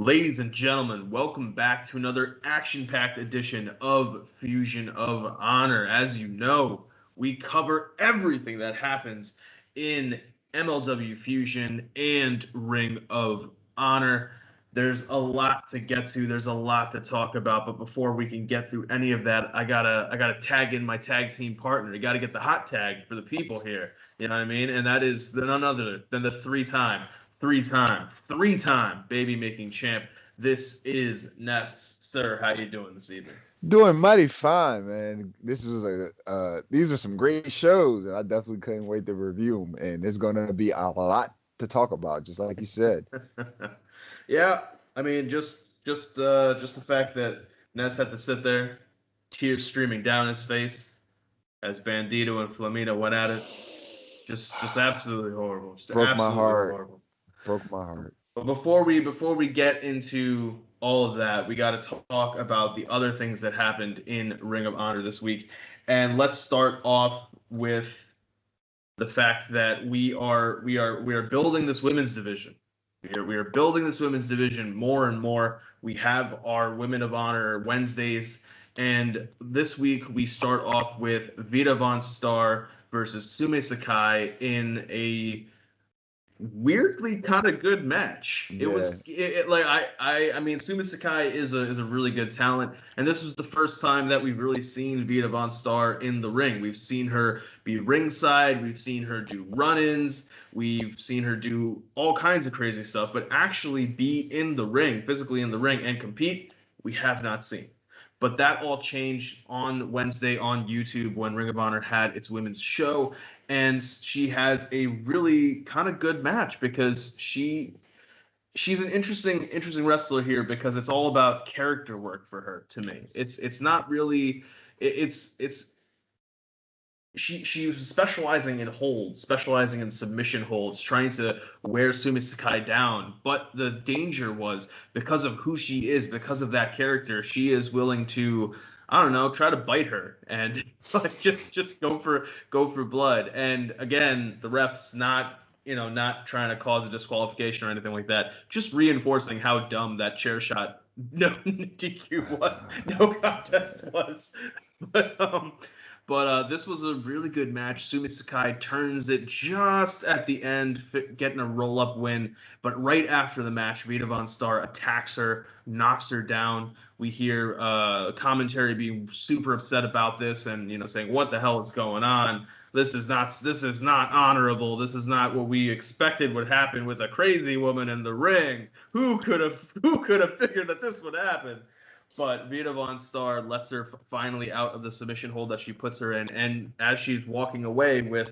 Ladies and gentlemen, welcome back to another action-packed edition of Fusion of Honor. As you know, we cover everything that happens in MLW Fusion and Ring of Honor. There's a lot to get to. There's a lot to talk about. But before we can get through any of that, I gotta tag in my tag team partner. You gotta get the hot tag for the people here. You know what I mean? And that is none other than the three-time baby making champ. This is Ness. Sir, how you doing this evening? Doing mighty fine, man. These are some great shows, and I definitely couldn't wait to review them. And it's gonna be a lot to talk about, just like you said. Yeah, I mean, just the fact that Ness had to sit there, tears streaming down his face, as Bandito and Flamita went at it, just absolutely horrible. Just Broke absolutely my heart. Horrible. Broke my heart. But before we get into all of that, we got to talk about the other things that happened in Ring of Honor this week. And let's start off with the fact that we are building this women's division. We are building this women's division more and more. We have our Women of Honor Wednesdays, and this week we start off with Vita Von Star versus Sumi Sakai in a weirdly kind of good match. It was like I mean Sumi Sakai is a really good talent, and this was the first time that we've really seen Vita Von Star in the ring. We've seen her be ringside, we've seen her do run-ins, we've seen her do all kinds of crazy stuff, but actually be in the ring, physically in the ring and compete, we have not seen. But that all changed on Wednesday on YouTube when Ring of Honor had its women's show. And she has a really kind of good match because she's an interesting wrestler here because it's all about character work for her. To me, it's not really she was specializing in holds, specializing in submission holds, trying to wear Sumi Sakai down. But the danger was because of who she is, because of that character, she is willing to, I don't know, try to bite her and just go for blood. And again, the refs not trying to cause a disqualification or anything like that, just reinforcing how dumb that chair shot no DQ was, no contest was. But this was a really good match. Sumi Sakai turns it just at the end, getting a roll-up win. But right after the match, Vita Von Star attacks her, knocks her down. We hear commentary being super upset about this and saying, "What the hell is going on? This is not honorable. This is not what we expected would happen with a crazy woman in the ring. Who could have figured that this would happen?" But Vita Von Star lets her finally out of the submission hold that she puts her in. And as she's walking away with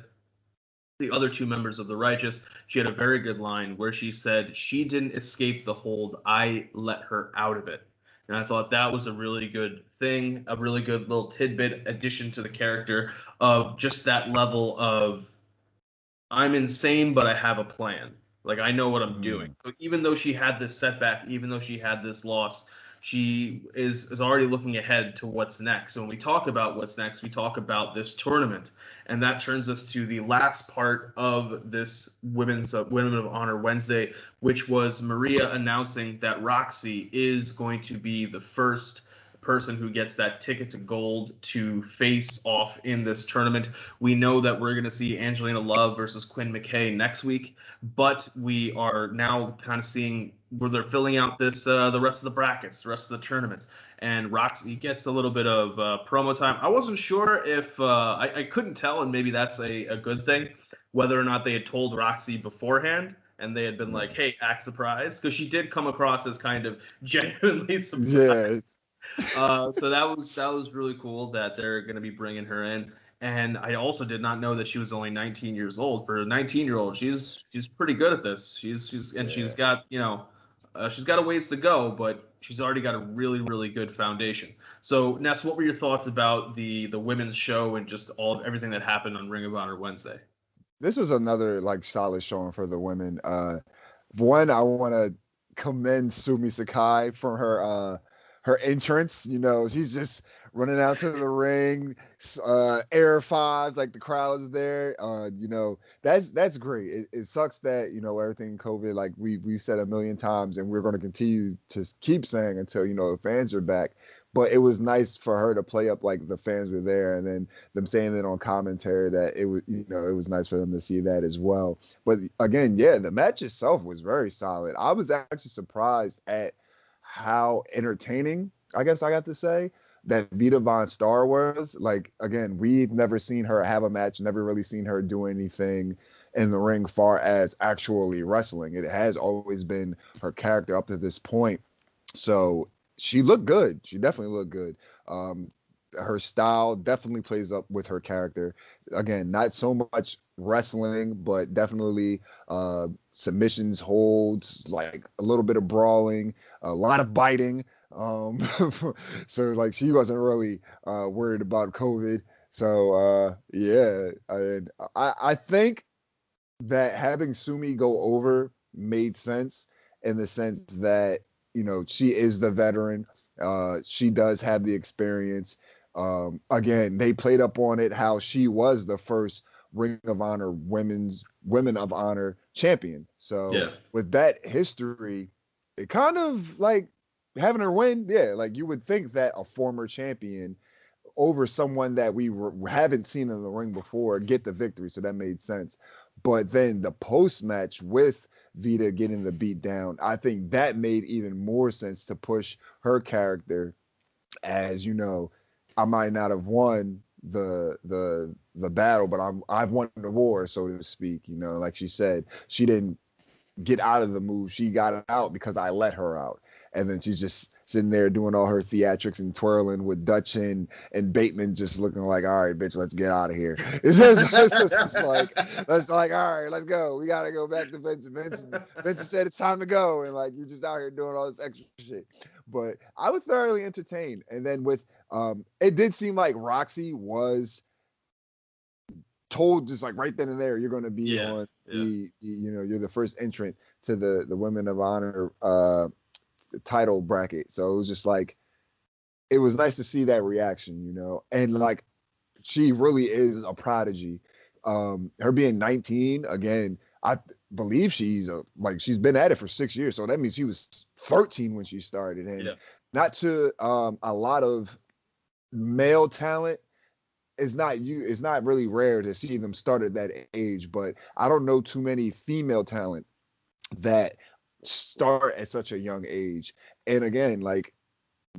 the other two members of the Righteous, she had a very good line where she said, "She didn't escape the hold. I let her out of it." And I thought that was a really good thing, a really good little tidbit addition to the character of just that level of, I'm insane, but I have a plan. Like, I know what I'm doing. So even though she had this setback, even though she had this loss, she is already looking ahead to what's next. So when we talk about what's next, we talk about this tournament. And that turns us to the last part of this Women of Honor Wednesday, which was Maria announcing that Roxy is going to be the first person who gets that ticket to gold to face off in this tournament. We know that we're going to see Angelina Love versus Quinn McKay next week, but we are now kind of seeing where they're filling out this the rest of the brackets, the rest of the tournaments, and Roxy gets a little bit of promo time. I wasn't sure if I couldn't tell, and maybe that's a good thing, whether or not they had told Roxy beforehand and they had been like, "Hey, act surprised," because she did come across as kind of genuinely surprised. Yeah. So that was really cool that they're going to be bringing her in. And I also did not know that she was only 19 years old. For a 19-year-old, she's pretty good at this. She's got she's got a ways to go, but she's already got a really, really good foundation. So Ness, what were your thoughts about the women's show and just everything that happened on Ring of Honor Wednesday? This was another solid showing for the women. One, I want to commend Sumi Sakai for her her entrance, she's just running out to the ring, air fives, like the crowd's there. That's great. It sucks that, everything COVID, like we've said a million times, and we're going to continue to keep saying until, the fans are back. But it was nice for her to play up like the fans were there, and then them saying it on commentary that it was, it was nice for them to see that as well. But again, yeah, the match itself was very solid. I was actually surprised at how entertaining, I guess I got to say, that Vita Von Star was. Like, again, we've never seen her have a match, never really seen her do anything in the ring far as actually wrestling. It has always been her character up to this point. So she looked good. She definitely looked good. Her style definitely plays up with her character. Again, not so much wrestling, but definitely submissions, holds, like a little bit of brawling, a lot of biting. So like she wasn't really worried about COVID. So yeah, I think that having Sumi go over made sense in the sense that, she is the veteran. She does have the experience. Again, they played up on it how she was the first Ring of Honor Women of Honor champion. So with that history, it kind of like having her win. Yeah, like you would think that a former champion over someone that we haven't seen in the ring before get the victory. So that made sense. But then the post match with Vita getting the beat down, I think that made even more sense to push her character as, I might not have won the battle, but I've won the war, so to speak. Like she said, she didn't get out of the move. She got it out because I let her out. And then she's just sitting there doing all her theatrics and twirling with Dutch and Bateman just looking like, all right, bitch, let's get out of here. It's just like, all right, let's go. We got to go back to Vince. Vince said it's time to go. And like, you're just out here doing all this extra shit. But I was thoroughly entertained. And then with, it did seem like Roxy was told just like right then and there, you're going to be on you're the first entrant to the Women of Honor title bracket. So it was just like, it was nice to see that reaction, and like, she really is a prodigy. Her being 19, again, I believe she's been at it for 6 years. So that means she was 13 when she started. And not to a lot of male talent, it's not really rare to see them start at that age, but I don't know too many female talent that start at such a young age. And again, like,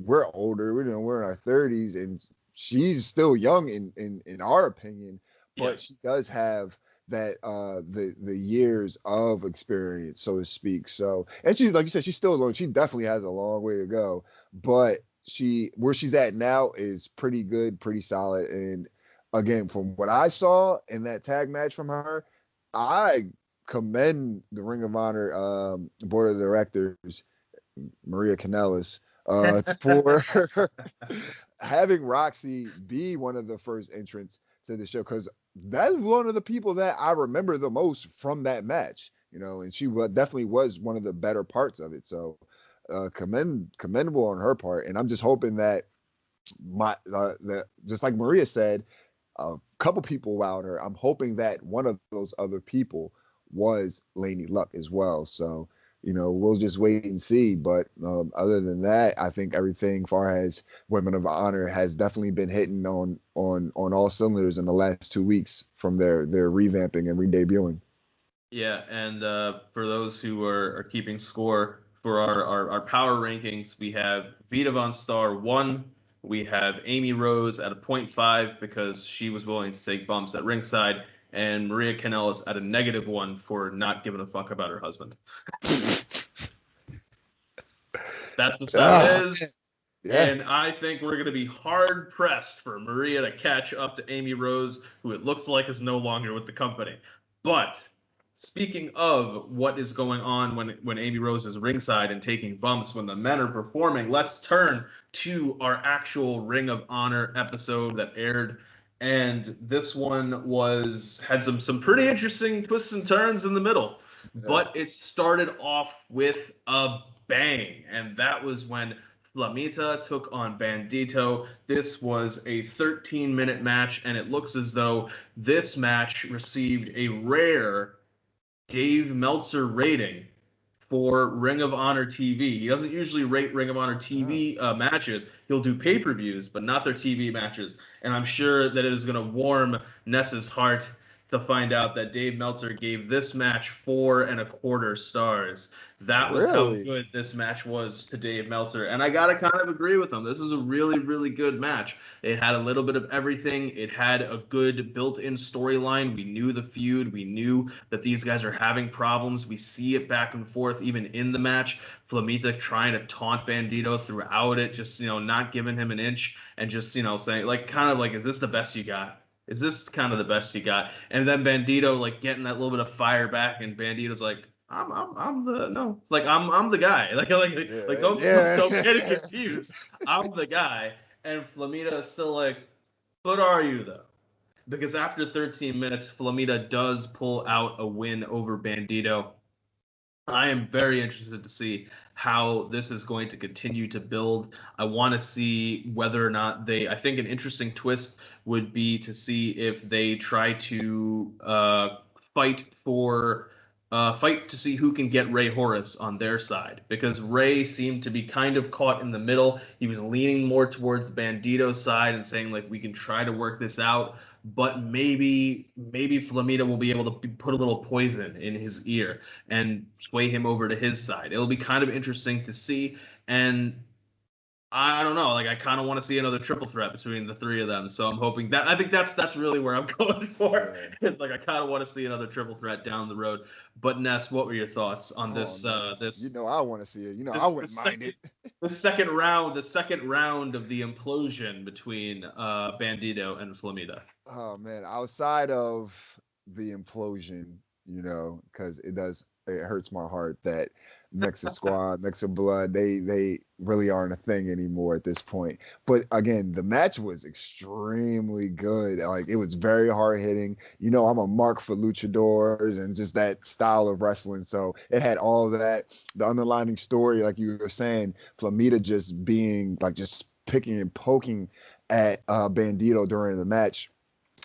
we're older, we're in our 30s, and she's still young in our opinion, but she does have that the years of experience, so to speak. So, and she, like you said, she's still alone. She definitely has a long way to go, but where she's at now is pretty good, pretty solid. And again, from what I saw in that tag match from her, I commend the Ring of Honor board of directors, Maria Kanellis, for having Roxy be one of the first entrants to the show, because that's one of the people that I remember the most from that match, and she definitely was one of the better parts of it. So commendable on her part. And I'm just hoping that just like Maria said, a couple people wowed her. I'm hoping that one of those other people was Lainey Luck as well. So, we'll just wait and see. But other than that, I think everything far as Women of Honor has definitely been hitting on all cylinders in the last 2 weeks from their revamping and re-debuting. Yeah, and for those who are keeping score for our power rankings, we have Vita Von Star 1. We have Amy Rose at a 0.5 because she was willing to take bumps at ringside, and Maria Kanellis at a -1 for not giving a fuck about her husband. That's the stuff it is. Yeah. And I think we're going to be hard pressed for Maria to catch up to Amy Rose, who it looks like is no longer with the company. But speaking of what is going on when Amy Rose is ringside and taking bumps when the men are performing, let's turn to our actual Ring of Honor episode that aired. And this one had some pretty interesting twists and turns in the middle. Yeah. But it started off with a bang. And that was when Flamita took on Bandito. This was a 13-minute match, and it looks as though this match received a rare Dave Meltzer rating for Ring of Honor TV. He doesn't usually rate Ring of Honor TV matches. He'll do pay-per-views, but not their TV matches. And I'm sure that it is going to warm Ness's heart to find out that Dave Meltzer gave this match 4.25 stars. That was how good this match was to Dave Meltzer. And I got to kind of agree with him. This was a really, really good match. It had a little bit of everything. It had a good built-in storyline. We knew the feud. We knew that these guys are having problems. We see it back and forth even in the match. Flamita trying to taunt Bandito throughout it, just, not giving him an inch and just, saying, is this the best you got? Is this kind of the best you got? And then Bandito, getting that little bit of fire back, and Bandito's like, I'm the guy. Don't get it confused. I'm the guy. And Flamita is still like, but are you though? Because after 13 minutes, Flamita does pull out a win over Bandito. I am very interested to see how this is going to continue to build. I want to see whether or not I think an interesting twist would be to see if they try to fight to see who can get Ray Horace on their side, because Ray seemed to be kind of caught in the middle. He was leaning more towards Bandito's side and saying, we can try to work this out, but maybe Flamita will be able to put a little poison in his ear and sway him over to his side. It'll be kind of interesting to see, and I don't know. I kind of want to see another triple threat between the three of them. So I'm hoping that. I think that's really where I'm going for. Yeah. I kind of want to see another triple threat down the road. But Ness, what were your thoughts on this? This. I want to see it. I wouldn't mind it. The second round of the implosion between Bandito and Flamita. Oh man, outside of the implosion, because it hurts my heart that Mexa Squad, Mexa Blood, they really aren't a thing anymore at this point. But again, the match was extremely good. It was very hard hitting. I'm a mark for luchadors and just that style of wrestling. So it had all of that. The underlying story, like you were saying, Flamita just being just picking and poking at Bandito during the match.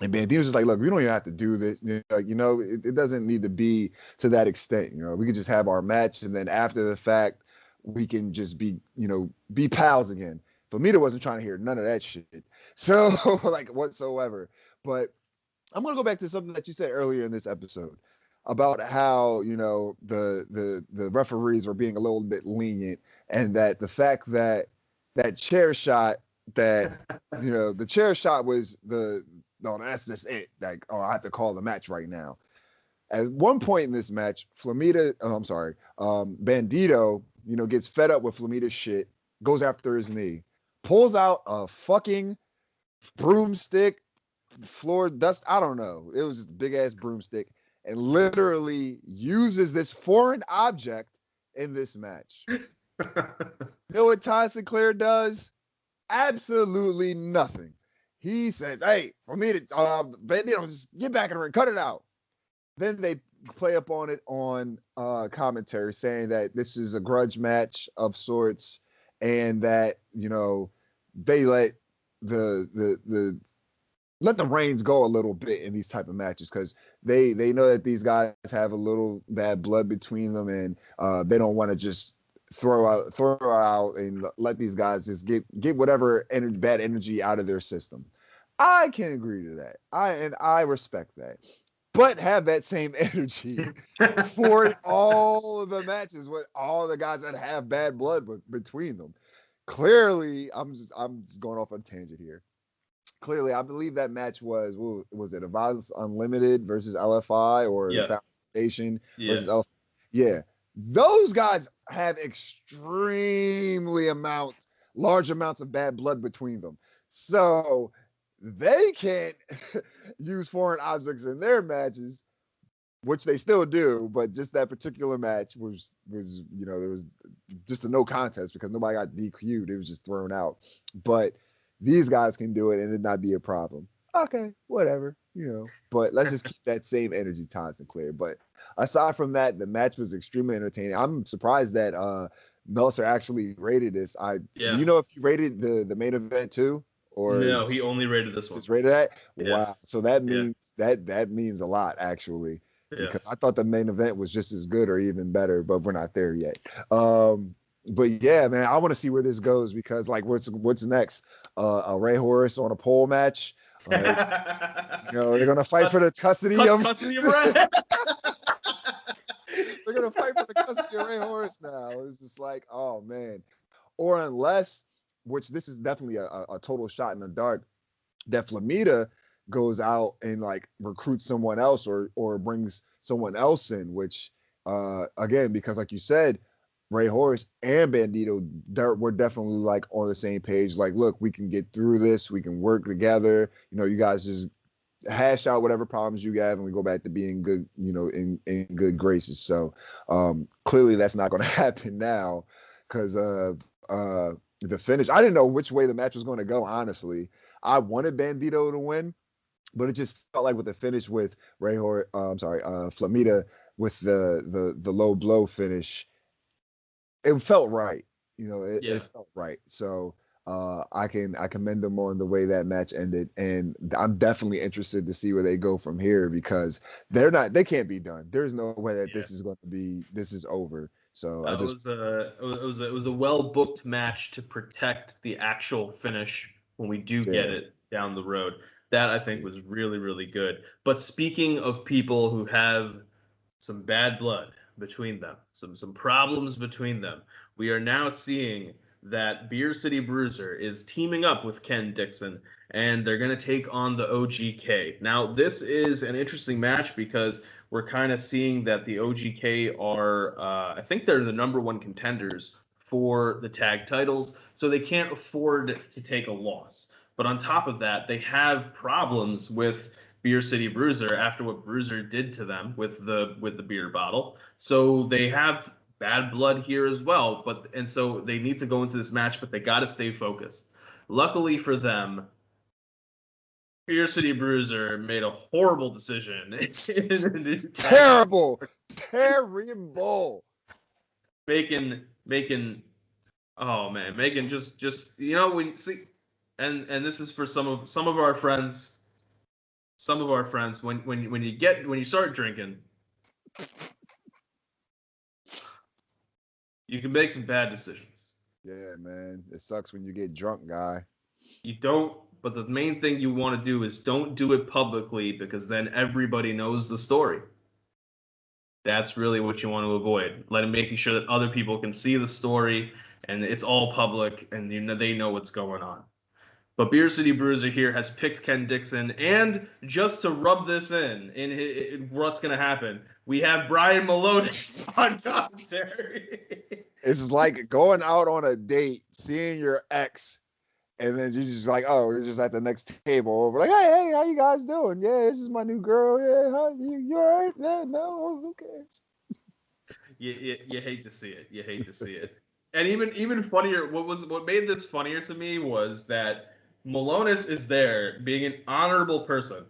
And Bandito's just look, we don't even have to do this. It doesn't need to be to that extent. We can just have our match, and then after the fact, we can just be pals again. Flamita wasn't trying to hear none of that shit. So whatsoever. But I'm gonna go back to something that you said earlier in this episode about how the referees were being a little bit lenient, and that the fact that chair shot the chair shot was no, that's just it. I have to call the match right now. At one point in this match, Bandito, gets fed up with Flamita's shit, goes after his knee, pulls out a fucking broomstick, floor dust, I don't know. It was just a big ass broomstick, and literally uses this foreign object in this match. You know what Ty Sinclair does? Absolutely nothing. He says, hey, Bandito, just get back in the ring, cut it out. Then they play up on it on commentary, saying that this is a grudge match of sorts, and that they let the reins go a little bit in these type of matches, because they know that these guys have a little bad blood between them, and they don't want to just throw out and let these guys just get whatever bad energy out of their system. I can agree to that. I respect that. But have that same energy for all the matches with all the guys that have bad blood between them. Clearly, I'm just going off on a tangent here. Clearly, I believe that match was it Violence Unlimited versus LFI, or the Foundation versus LFI? Yeah. Those guys have large amounts of bad blood between them. So they can't use foreign objects in their matches, which they still do, but just that particular match was there was just a no contest because nobody got DQ'd. It was just thrown out. But these guys can do it and it not be a problem. Okay, whatever, But let's just keep that same energy, Todd Sinclair. But aside from that, the match was extremely entertaining. I'm surprised that Meltzer actually rated this. Do Yeah. you know if he rated the main event too, or No, he only rated this one. just rated that? Yeah. Wow. So that Yeah. means that means a lot actually, Yeah. because I thought the main event was just as good or even better, but we're not there yet. But yeah, man, I want to see where this goes because like what's next? A Ray Horace on a pole match. They're gonna fight for the custody of Ray. They're gonna fight for the custody of Ray Horace now. It's just like, oh man. Or unless, which this is definitely a total shot in the dark, that Flamita goes out and like recruits someone else or brings someone else in, which again, because like you said, Ray Horace and Bandito, we're definitely like on the same page. Like, look, we can get through this. We can work together. You guys just hash out whatever problems you have and we go back to being good, in good graces. So clearly that's not going to happen now because the finish, I didn't know which way the match was going to go, honestly. I wanted Bandito to win, but it just felt like with the finish with Flamita with the low blow finish, it felt right. It felt right. So I commend them on the way that match ended, and I'm definitely interested to see where they go from here because they can't be done. There's no way that this is over. So it was a well booked match to protect the actual finish when we do get it down the road. That I think was really, really good. But speaking of people who have some bad blood between them, some problems between them, we are now seeing that Beer City Bruiser is teaming up with Ken Dixon, and they're going to take on the OGK. Now, this is an interesting match because we're kind of seeing that the OGK are, I think they're the number one contenders for the tag titles, so they can't afford to take a loss. But on top of that, they have problems with Beer City Bruiser after what Bruiser did to them with the beer bottle. So they have bad blood here as well, and so they need to go into this match, but they got to stay focused. Luckily for them, Beer City Bruiser made a horrible decision. Terrible. Making oh man, making just we see, and this is for some of our friends. Some of our friends, when you start drinking, you can make some bad decisions. Yeah, man. It sucks when you get drunk, guy. You don't, but the main thing you want to do is don't do it publicly because then everybody knows the story. That's really what you want to avoid. Making sure that other people can see the story and it's all public and they know what's going on. But Beer City Bruiser here has picked Ken Dixon, and just to rub this in what's going to happen, we have Brian Maloney on commentary. It's like going out on a date, seeing your ex, and then you're just like, oh, we're just at the next table. We're like, hey, how you guys doing? Yeah, this is my new girl. Yeah, you all right? Yeah, no, who cares? You hate to see it. You hate to see it. And even funnier, what made this funnier to me was that Malonis is there being an honorable person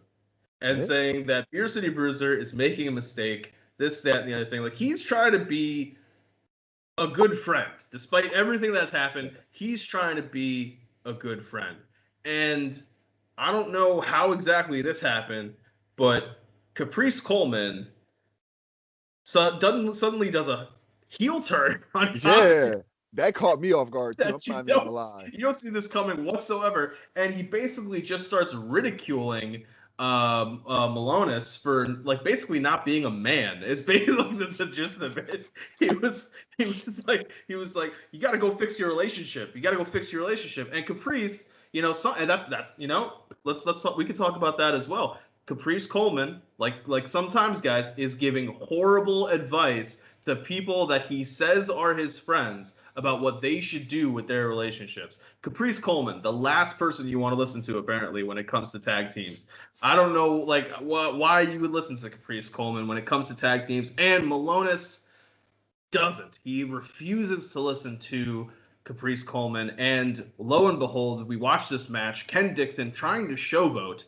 and saying that Beer City Bruiser is making a mistake, this, that, and the other thing. Like, he's trying to be a good friend. Despite everything that's happened, he's trying to be a good friend. And I don't know how exactly this happened, but Caprice Coleman suddenly does a heel turn on Yeah. That caught me off guard, too. I'm not even gonna lie. You don't see this coming whatsoever. And he basically just starts ridiculing Malonis for basically not being a man. It's basically the gist of it. He was like, you got to go fix your relationship. You got to go fix your relationship. And Caprice, and that's let's we can talk about that as well. Caprice Coleman, like sometimes guys, is giving horrible advice to people that he says are his friends about what they should do with their relationships. Caprice Coleman, the last person you want to listen to, apparently, when it comes to tag teams. I don't know, why you would listen to Caprice Coleman when it comes to tag teams. And Malonis doesn't. He refuses to listen to Caprice Coleman. And lo and behold, we watch this match, Ken Dixon trying to showboat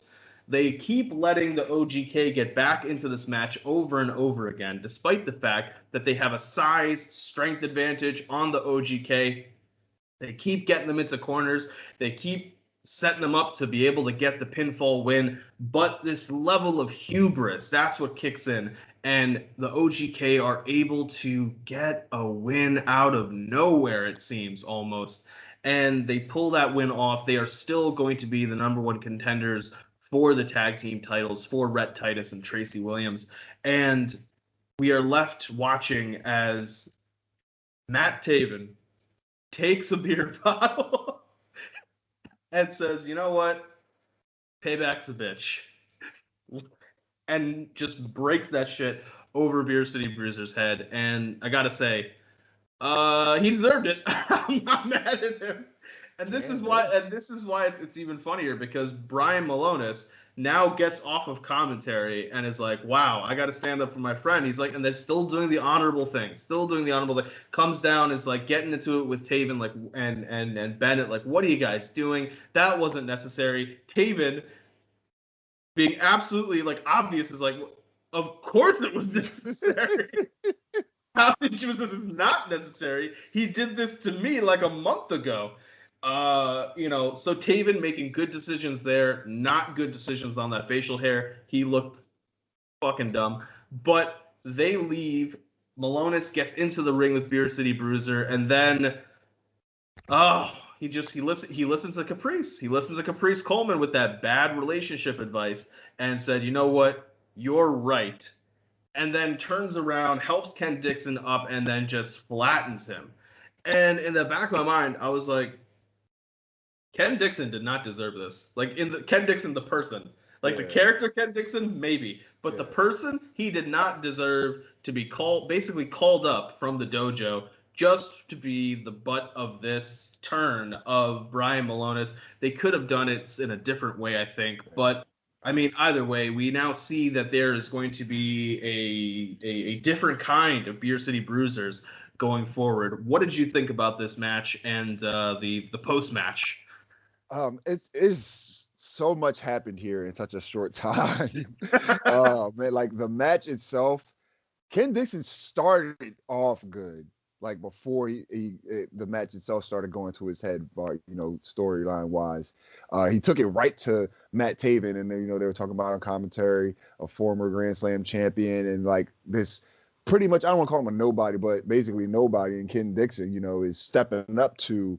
They keep letting the OGK get back into this match over and over again, despite the fact that they have a size strength advantage on the OGK. They keep getting them into corners. They keep setting them up to be able to get the pinfall win. But this level of hubris, that's what kicks in. And the OGK are able to get a win out of nowhere, it seems, almost. And they pull that win off. They are still going to be the number one contenders for the tag team titles for Rhett Titus and Tracy Williams. And we are left watching as Matt Taven takes a beer bottle and says, you know what? Payback's a bitch. And just breaks that shit over Beer City Bruiser's head. And I gotta say, he deserved it. I'm not mad at him. And this is why it's even funnier, because Brian Malonis now gets off of commentary and is like, wow, I got to stand up for my friend. He's like, and they're still doing the honorable thing. Comes down, is like getting into it with Taven, like, and Bennett, like, what are you guys doing? That wasn't necessary. Taven, being absolutely, like, obvious, is like, of course it was necessary. How did you say this is not necessary? He did this to me like a month ago. So Taven making good decisions there, not good decisions on that facial hair. He looked fucking dumb. But they leave. Malonis gets into the ring with Beer City Bruiser, and then he listens to Caprice. He listens to Caprice Coleman with that bad relationship advice and said, you know what? You're right. And then turns around, helps Ken Dixon up, and then just flattens him. And in the back of my mind, I was like, Ken Dixon did not deserve this. Like, Ken Dixon, the person. Like, the character Ken Dixon, maybe. But the person, he did not deserve to be called up from the dojo just to be the butt of this turn of Brian Malonis. They could have done it in a different way, I think. But, I mean, either way, we now see that there is going to be a different kind of Beer City Bruisers going forward. What did you think about this match and the post-match? It's so much happened here in such a short time. Man, like the match itself, Ken Dixon started off good. Like before the match itself started going to his head, storyline wise, he took it right to Matt Taven, and then they were talking about on commentary a former Grand Slam champion, and like this pretty much, I don't want to call him a nobody, but basically nobody, and Ken Dixon, is stepping up to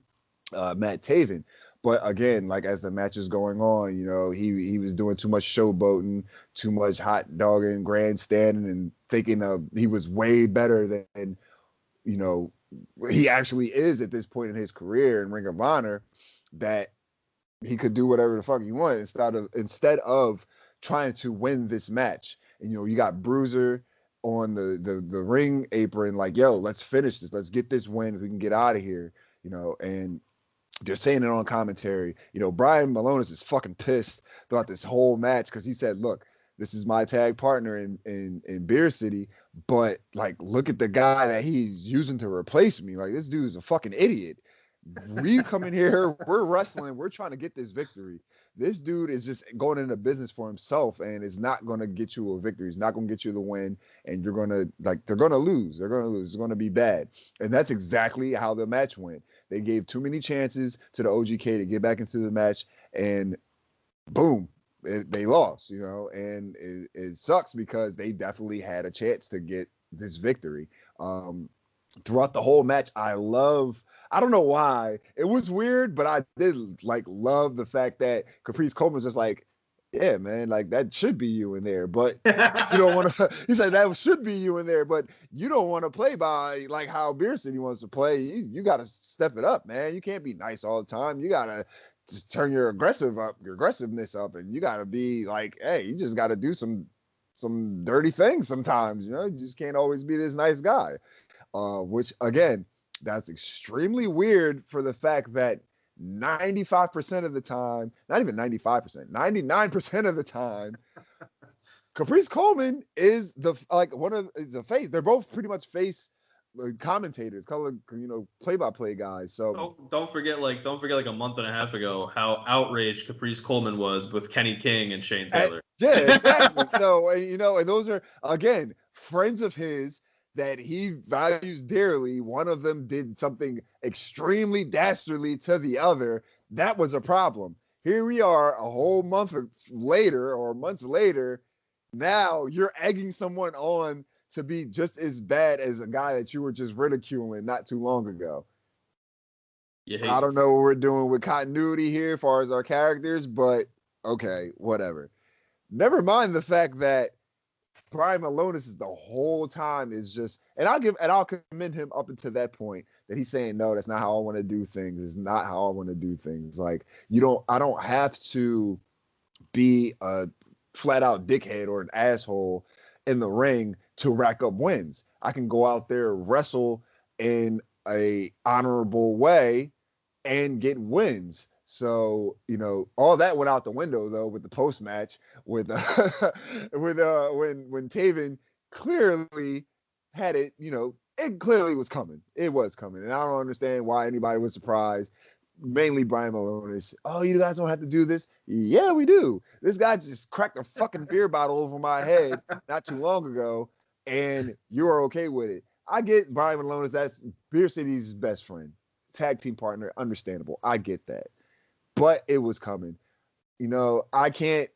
Matt Taven. But again, like as the match is going on, he was doing too much showboating, too much hot dogging, grandstanding, and thinking he was way better than, he actually is at this point in his career in Ring of Honor, that he could do whatever the fuck he wanted instead of trying to win this match. And, you got Bruiser on the ring apron, like, yo, let's finish this. Let's get this win. We can get out of here, and they're saying it on commentary. Brian Malonis is fucking pissed throughout this whole match because he said, look, this is my tag partner in Beer City, but like, look at the guy that he's using to replace me. Like, this dude's a fucking idiot. We come in here, we're wrestling, we're trying to get this victory. This dude is just going into business for himself and is not going to get you a victory. He's not going to get you the win, and they're going to lose. They're going to lose. It's going to be bad. And that's exactly how the match went. They gave too many chances to the OGK to get back into the match, and boom, they lost, and it sucks because they definitely had a chance to get this victory. Throughout the whole match, I don't know why. It was weird, but I did love the fact that Caprice Coleman was just like, yeah, man, like that should be you in there, but you don't want to. He said that should be you in there, but you don't want to play by like how Beer City wants to play. You got to step it up, man. You can't be nice all the time. You got to just turn your aggressiveness up, and you got to be like, hey, you just got to do some dirty things sometimes. You just can't always be this nice guy. Which again, that's extremely weird for the fact that 95% of the time, not even 95%, 99% of the time, Caprice Coleman is the face. They're both pretty much face commentators, color play-by-play guys. So don't forget like a month and a half ago how outraged Caprice Coleman was with Kenny King and Shane Taylor. Yeah, exactly. So and those are again friends of his that he values dearly. One of them did something extremely dastardly to the other. That was a problem. Here we are a whole month later or months later. Now you're egging someone on to be just as bad as a guy that you were just ridiculing not too long ago. I don't know what we're doing with continuity here as far as our characters, but okay, whatever. Never mind the fact that Brian Malonis is the whole time is just, and I'll commend him up until that point that he's saying, no, that's not how I want to do things. It's not how I want to do things. Like I don't have to be a flat out dickhead or an asshole in the ring to rack up wins. I can go out there, wrestle in a honorable way and get wins. So, all that went out the window though with the post match with when Taven clearly had it, it clearly was coming. It was coming. And I don't understand why anybody was surprised. Mainly Brian Malonis. Oh, you guys don't have to do this? Yeah, we do. This guy just cracked a fucking beer bottle over my head not too long ago, and you're okay with it. I get Brian Malonis. That's Beer City's best friend, tag team partner. Understandable. I get that. But it was coming. I can't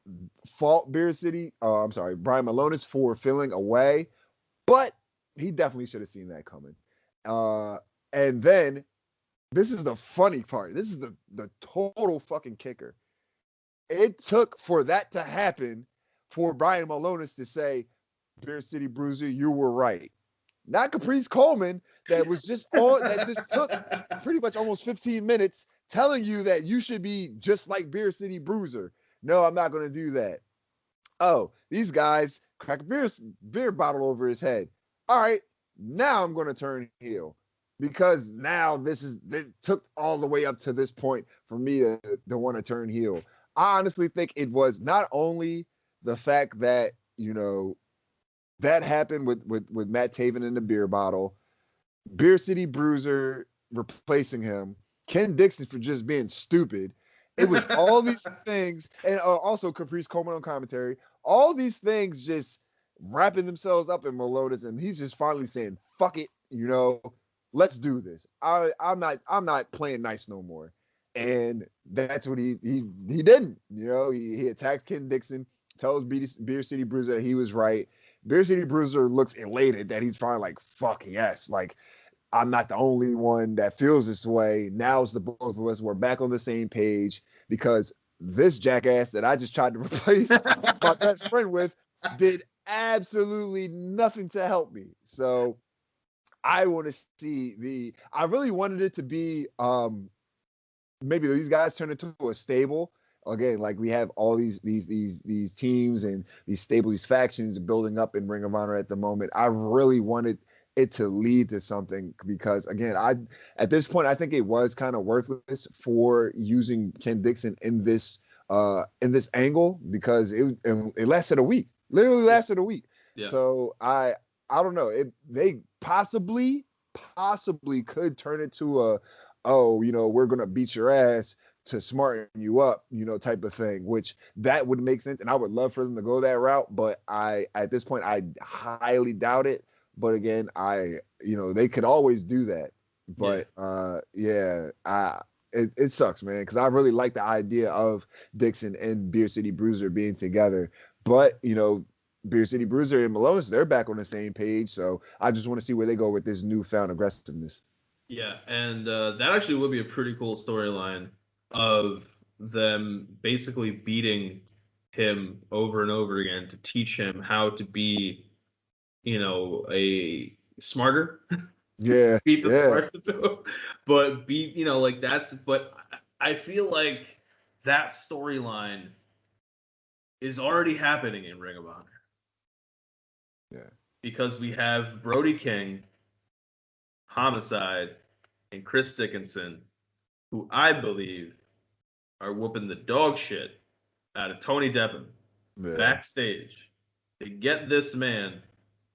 fault Beer City. Brian Malonis for feeling away, but he definitely should have seen that coming. And then this is the funny part. This is the total fucking kicker. It took for that to happen for Brian Malonis to say, Beer City Bruiser, you were right. Not Caprice Coleman that was just that just took pretty much almost 15 minutes telling you that you should be just like Beer City Bruiser. No, I'm not going to do that. Oh, these guys crack a beer bottle over his head. All right, now I'm going to turn heel because now it took all the way up to this point for me to want to turn heel. I honestly think it was not only the fact that, that happened with Matt Taven in the beer bottle, Beer City Bruiser replacing him, Ken Dixon for just being stupid. It was all these things, and also Caprice Coleman on commentary. All these things just wrapping themselves up in Malonis, and he's just finally saying, "Fuck it, let's do this. I'm not playing nice no more." And that's what he didn't. He attacked Ken Dixon, tells Beer City Bruiser that he was right. Beer City Bruiser looks elated that he's finally like, "Fuck yes, like." I'm not the only one that feels this way. Now it's the both of us. We're back on the same page because this jackass that I just tried to replace my best friend with did absolutely nothing to help me. So I want to see I really wanted it to be maybe these guys turn into a stable. Again, like we have all these teams and these stables, these factions building up in Ring of Honor at the moment. I really wanted it to lead to something because again, at this point I think it was kind of worthless for using Ken Dixon in this angle because it lasted a week, literally lasted a week. Yeah. So I don't know. They possibly could turn it to we're gonna beat your ass to smarten you up, type of thing, which that would make sense, and I would love for them to go that route. But at this point I highly doubt it. But again, they could always do that. But it sucks, man, because I really like the idea of Dixon and Beer City Bruiser being together. But Beer City Bruiser and Malonis, they're back on the same page. So I just want to see where they go with this newfound aggressiveness. Yeah, and that actually would be a pretty cool storyline of them basically beating him over and over again to teach him how to be a smarter. Yeah. Beat the smart, but but I feel like that storyline is already happening in Ring of Honor. Yeah. Because we have Brody King, Homicide, and Chris Dickinson, who I believe are whooping the dog shit out of Tony Deppen backstage to get this man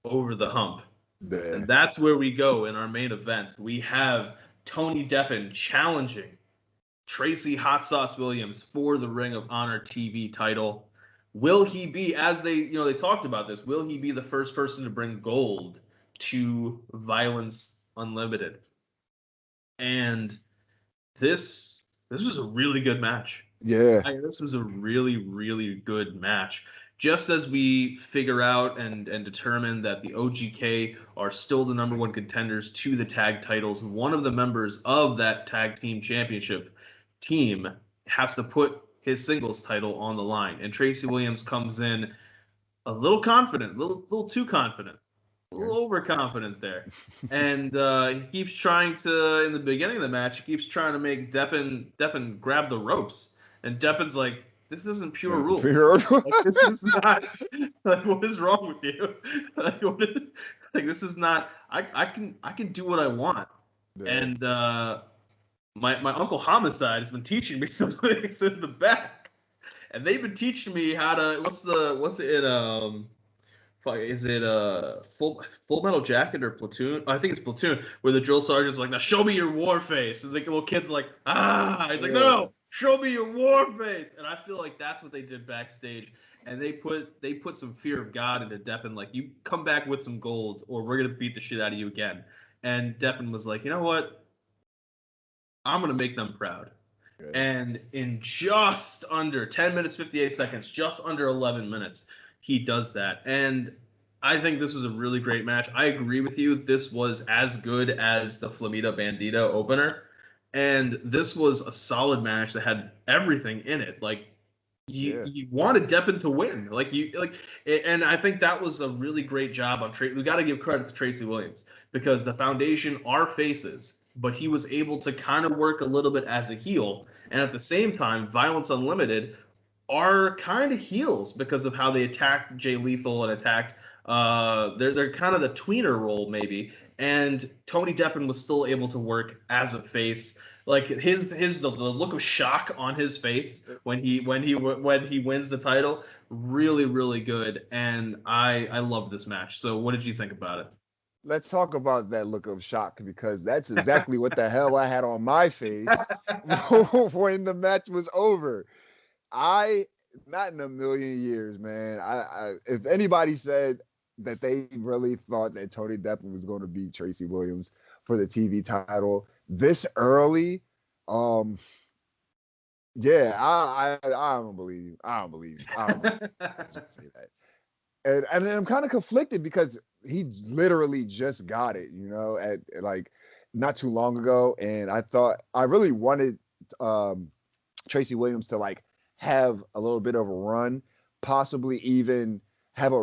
over the hump And that's where we go in our main event. We have Tony Deppen challenging Tracy Hot Sauce Williams for the Ring of Honor TV title. Will he be, as they talked about this, will he be the first person to bring gold to Violence Unlimited? And this was a really good match. Yeah. This was a really, really good match. Just as we figure out and determine that the OGK are still the number one contenders to the tag titles, one of the members of that tag team championship team has to put his singles title on the line. And Tracy Williams comes in a little confident, a little too confident, a little overconfident there. And he keeps trying to, in the beginning of the match, he keeps trying to make Deppen grab the ropes. And Deppen's like, this isn't pure rule. Like, this is not, like, what is wrong with you? This is not, I can do what I want. Yeah. And my Uncle Homicide has been teaching me some things in the back. And they've been teaching me how to, is it Full Metal Jacket or Platoon? I think it's Platoon, where the drill sergeant's like, now show me your war face. And the little kid's like, He's like, no, show me your war face. And I feel like that's what they did backstage. And they put some fear of God into Deppen, like, you come back with some gold or we're going to beat the shit out of you again. And Deppen was like, you know what? I'm going to make them proud. Good. And in just under 10 minutes, 58 seconds, just under 11 minutes, he does that. And I think this was a really great match. I agree with you. This was as good as the Flamita Bandita opener. And this was a solid match that had everything in it. Like, you wanted Deppen to win. And I think that was a really great job on Tracy. We got to give credit to Tracy Williams, because the Foundation are faces, but he was able to kind of work a little bit as a heel. And at the same time, Violence Unlimited are kind of heels because of how they attacked Jay Lethal and attacked they're kind of the tweener role maybe. And Tony Deppen was still able to work as a face. Like the look of shock on his face when he wins the title, really, really good. And I love this match. So what did you think about it? Let's talk about that look of shock, because that's exactly what the hell I had on my face when the match was over. Not in a million years, man. If anybody said that they really thought that Tony Deppen was going to beat Tracy Williams for the TV title this early, I don't believe you. I don't believe you. I don't say that. And I'm kind of conflicted because he literally just got it, at like not too long ago. And I really wanted Tracy Williams to like have a little bit of a run, possibly even have I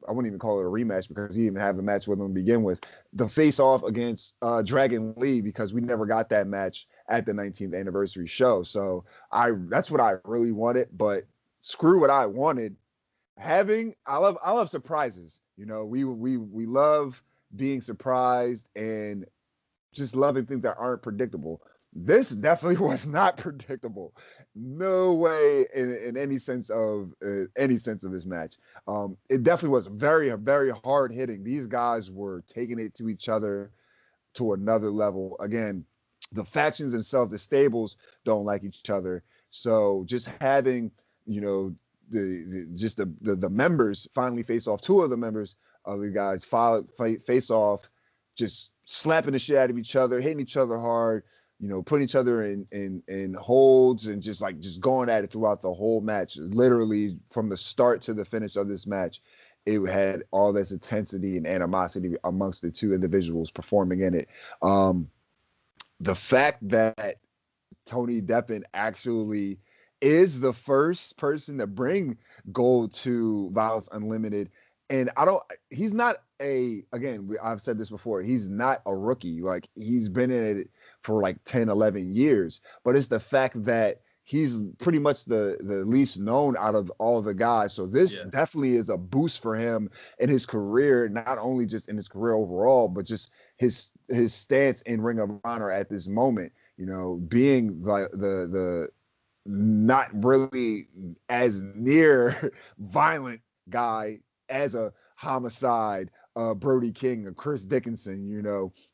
wouldn't even call it a rematch, because he didn't even have the match with him to begin with. The face off against Dragon Lee, because we never got that match at the 19th anniversary show. So that's what I really wanted, but screw what I wanted. I love surprises. We love being surprised and just loving things that aren't predictable. This definitely was not predictable. No way in any sense of this match. It definitely was very, very hard hitting. These guys were taking it to each other to another level. Again, the factions themselves, the stables, don't like each other. So just having, the members finally face off, two of the members of the guys face off, just slapping the shit out of each other, hitting each other hard, putting each other in holds, and just going at it throughout the whole match. Literally from the start to the finish of this match, it had all this intensity and animosity amongst the two individuals performing in it. The fact that Tony Deppen actually is the first person to bring gold to Violence Unlimited. And he's not I've said this before, he's not a rookie. Like, he's been in it for like 10, 11 years, but it's the fact that he's pretty much the least known out of all the guys. So this definitely is a boost for him in his career, not only just in his career overall, but just his stance in Ring of Honor at this moment, being the not really as near violent guy as a Homicide, Brody King or Chris Dickinson.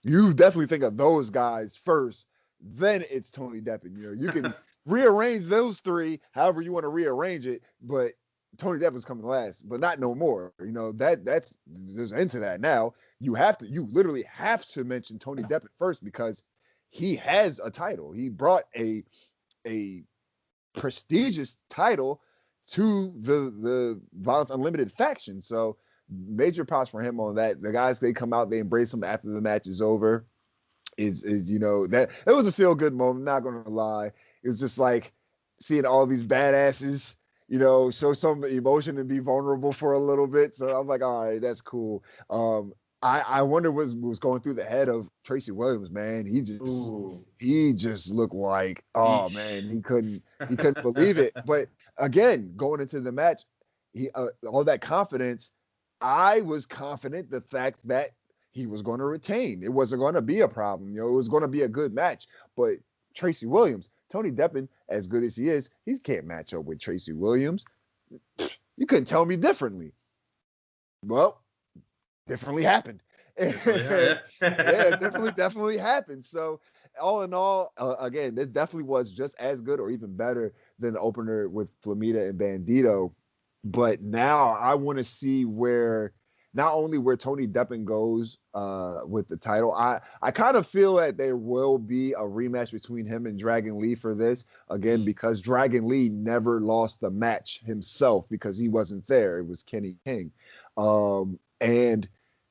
You definitely think of those guys first. Then it's Tony Deppen. You can rearrange those three however you want to rearrange it, but Tony Deppen's coming last, but not no more. That's there's into that now. You literally have to mention Tony Deppen first because he has a title. He brought a prestigious title to the Violence Unlimited faction. So major props for him on that. The guys, they come out, they embrace him after the match is over. That it was a feel good moment, not gonna lie. It's just like seeing all these badasses, show some emotion and be vulnerable for a little bit. So I'm like, all right, that's cool. I wonder what was going through the head of Tracy Williams, man. He just looked like, oh man, he couldn't believe it. But again, going into the match, he all that confidence. I was confident the fact that he was going to retain. It wasn't going to be a problem. It was going to be a good match. But Tracy Williams, Tony Deppen, as good as he is, he can't match up with Tracy Williams. You couldn't tell me differently. Well, differently happened. Yeah, it definitely happened. So all in all, again, this definitely was just as good or even better than the opener with Flamita and Bandito. But now I want to see not only where Tony Deppen goes with the title. I kind of feel that there will be a rematch between him and Dragon Lee for this, again, because Dragon Lee never lost the match himself because he wasn't there. It was Kenny King. And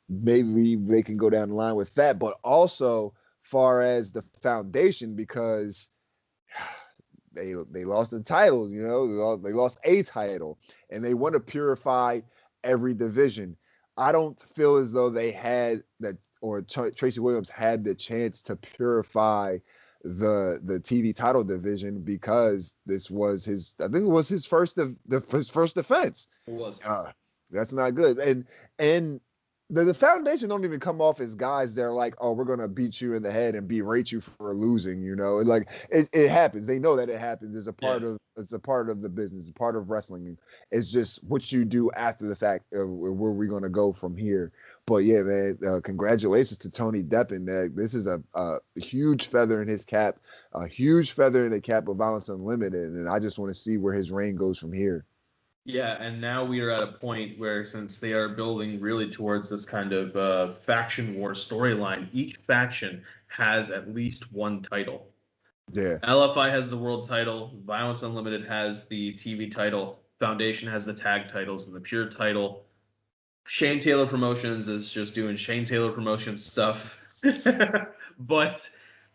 maybe they can go down the line with that, but also far as the foundation, because they lost the title, they lost a title, and they want to purify every division. I don't feel as though they had that, or Tracy Williams had the chance to purify the TV title division because this was I think it was his first defense. It was. That's not good. And the foundation don't even come off as guys that are like, oh, we're gonna beat you in the head and berate you for losing. Like it happens. They know that it happens. It's a part of the business. It's a part of wrestling. It's just what you do after the fact. Where we're gonna go from here. But yeah, man, congratulations to Tony Deppen. This is a huge feather in his cap, a huge feather in the cap of Violence Unlimited, and I just want to see where his reign goes from here. Yeah, and now we are at a point where, since they are building really towards this kind of faction war storyline, each faction has at least one title. Yeah. LFI has the world title, Violence Unlimited has the TV title, Foundation has the tag titles and the pure title. Shane Taylor Promotions is just doing Shane Taylor Promotions stuff. But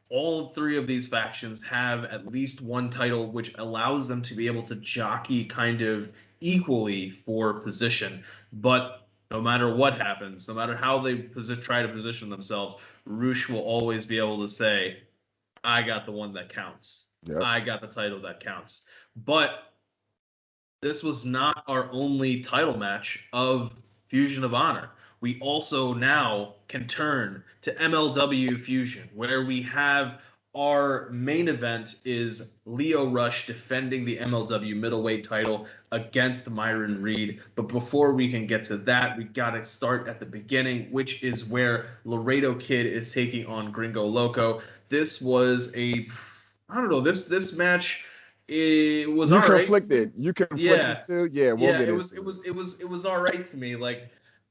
all three of these factions have at least one title, which allows them to be able to jockey kind of equally for position. But no matter what happens, no matter how they try to position themselves, Rush will always be able to say, I got the one that counts. Yep. I got the title that counts. But this was not our only title match of Fusion of Honor. We also now can turn to MLW Fusion, where we have our main event is Lio Rush defending the MLW middleweight title against Myron Reed. But before we can get to that, we got to start at the beginning, which is where Laredo Kid is taking on Gringo Loco. This was this match, it was all right. You conflicted too? Yeah, we'll get it. It was all right to me.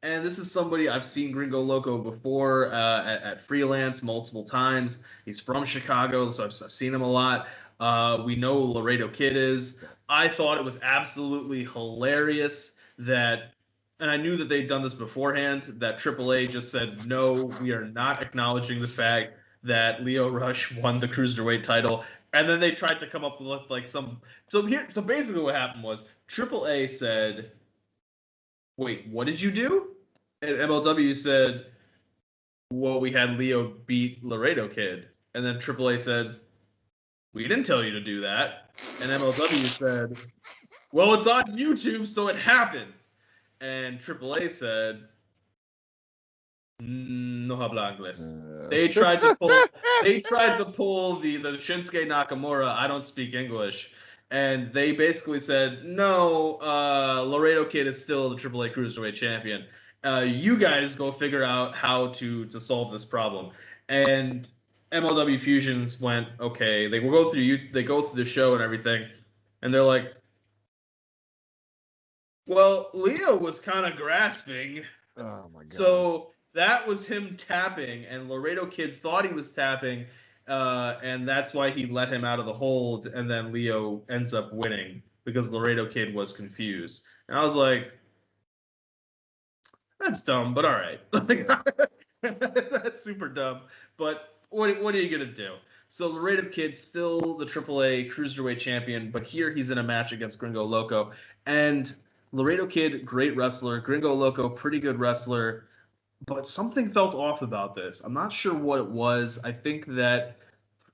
And this is somebody I've seen Gringo Loco before at Freelance multiple times. He's from Chicago, so I've seen him a lot. We know who Laredo Kid is. I thought it was absolutely hilarious that, and I knew that they'd done this beforehand, that AAA just said, no, we are not acknowledging the fact that Lio Rush won the Cruiserweight title. And then they tried to come up with some. So basically what happened was AAA said, wait, what did you do? And MLW said, well, we had Lio beat Laredo Kid. And then AAA said, we didn't tell you to do that. And MLW said, well, it's on YouTube, so it happened. And AAA said, no habla inglés. They tried to pull the Shinsuke Nakamura, I don't speak English. And they basically said, no, Laredo Kid is still the AAA Cruiserweight champion. You guys go figure out how to solve this problem. And MLW Fusions went, okay. They go through the show and everything, and they're like, well, Lio was kind of grasping. Oh my god. So that was him tapping, and Laredo Kid thought he was tapping, and that's why he let him out of the hold, and then Lio ends up winning because Laredo Kid was confused. And I was like, that's dumb, but all right. That's super dumb. But what are you going to do? So Laredo Kid's still the AAA Cruiserweight champion, but here he's in a match against Gringo Loco. And Laredo Kid, great wrestler. Gringo Loco, pretty good wrestler. But something felt off about this. I'm not sure what it was. I think that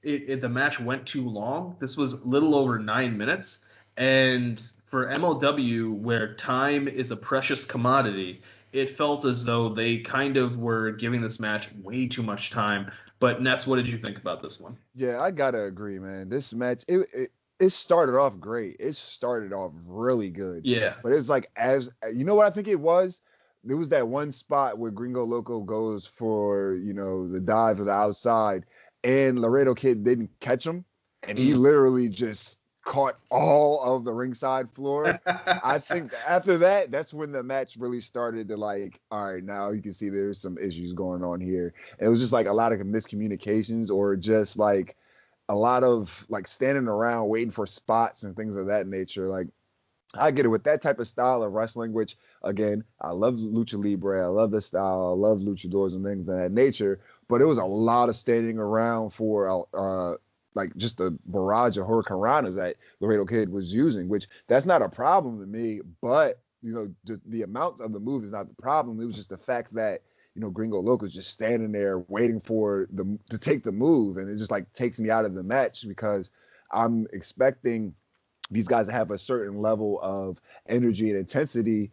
the match went too long. This was a little over 9 minutes. And for MLW, where time is a precious commodity, it felt as though they kind of were giving this match way too much time. But Ness, what did you think about this one? Yeah, I gotta agree, man. This match, it started off great. It started off really good. Yeah. But it was like, as you know what I think it was? There was that one spot where Gringo Loco goes for, the dive to the outside, and Laredo Kid didn't catch him, and he literally just caught all of the ringside floor. I think after that, that's when the match really started to like, all right, now you can see there's some issues going on here. And it was just like a lot of miscommunications, or just like a lot of like standing around waiting for spots and things of that nature. Like, I get it with that type of style of wrestling, which again, I love Lucha Libre, I love the style, I love luchadors and things of that nature, but it was a lot of standing around for like just a barrage of hurricanranas that Laredo Kid was using, which that's not a problem to me, but the amount of the move is not the problem. It was just the fact that Gringo Loco is just standing there waiting for to take the move, and it just like takes me out of the match because I'm expecting these guys to have a certain level of energy and intensity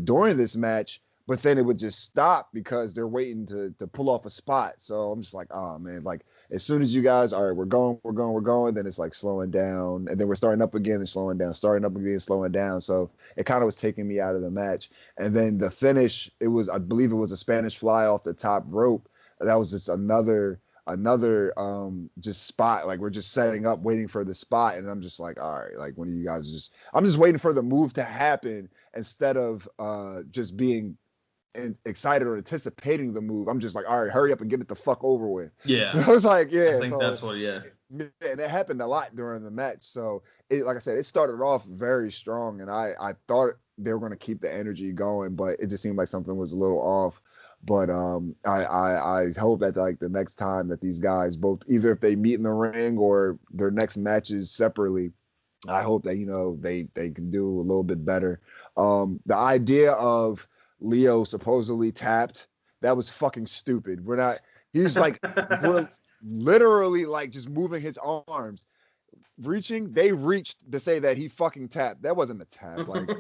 during this match, but then it would just stop because they're waiting to pull off a spot. So I'm just like, oh man, like as soon as you guys, all right, we're going, then it's like slowing down, and then we're starting up again and slowing down, starting up again, slowing down. So it kind of was taking me out of the match. And then the finish, I believe it was a Spanish fly off the top rope. That was just another just spot. Like, we're just setting up, waiting for the spot, and I'm just like, all right, like when you guys I'm just waiting for the move to happen instead of just being excited or anticipating the move. I'm just like, all right, hurry up and get it the fuck over with. Yeah. I was like, yeah. I think that's what, yeah. And it happened a lot during the match. So like I said, it started off very strong, and I thought they were going to keep the energy going, but it just seemed like something was a little off. But I hope that like the next time that these guys both, either if they meet in the ring or their next matches separately, I hope that they can do a little bit better. The idea of Lio supposedly tapped, that was fucking stupid. He's like we're literally like just moving his arms, reaching. They reached to say that he fucking tapped. That wasn't a tap. Like,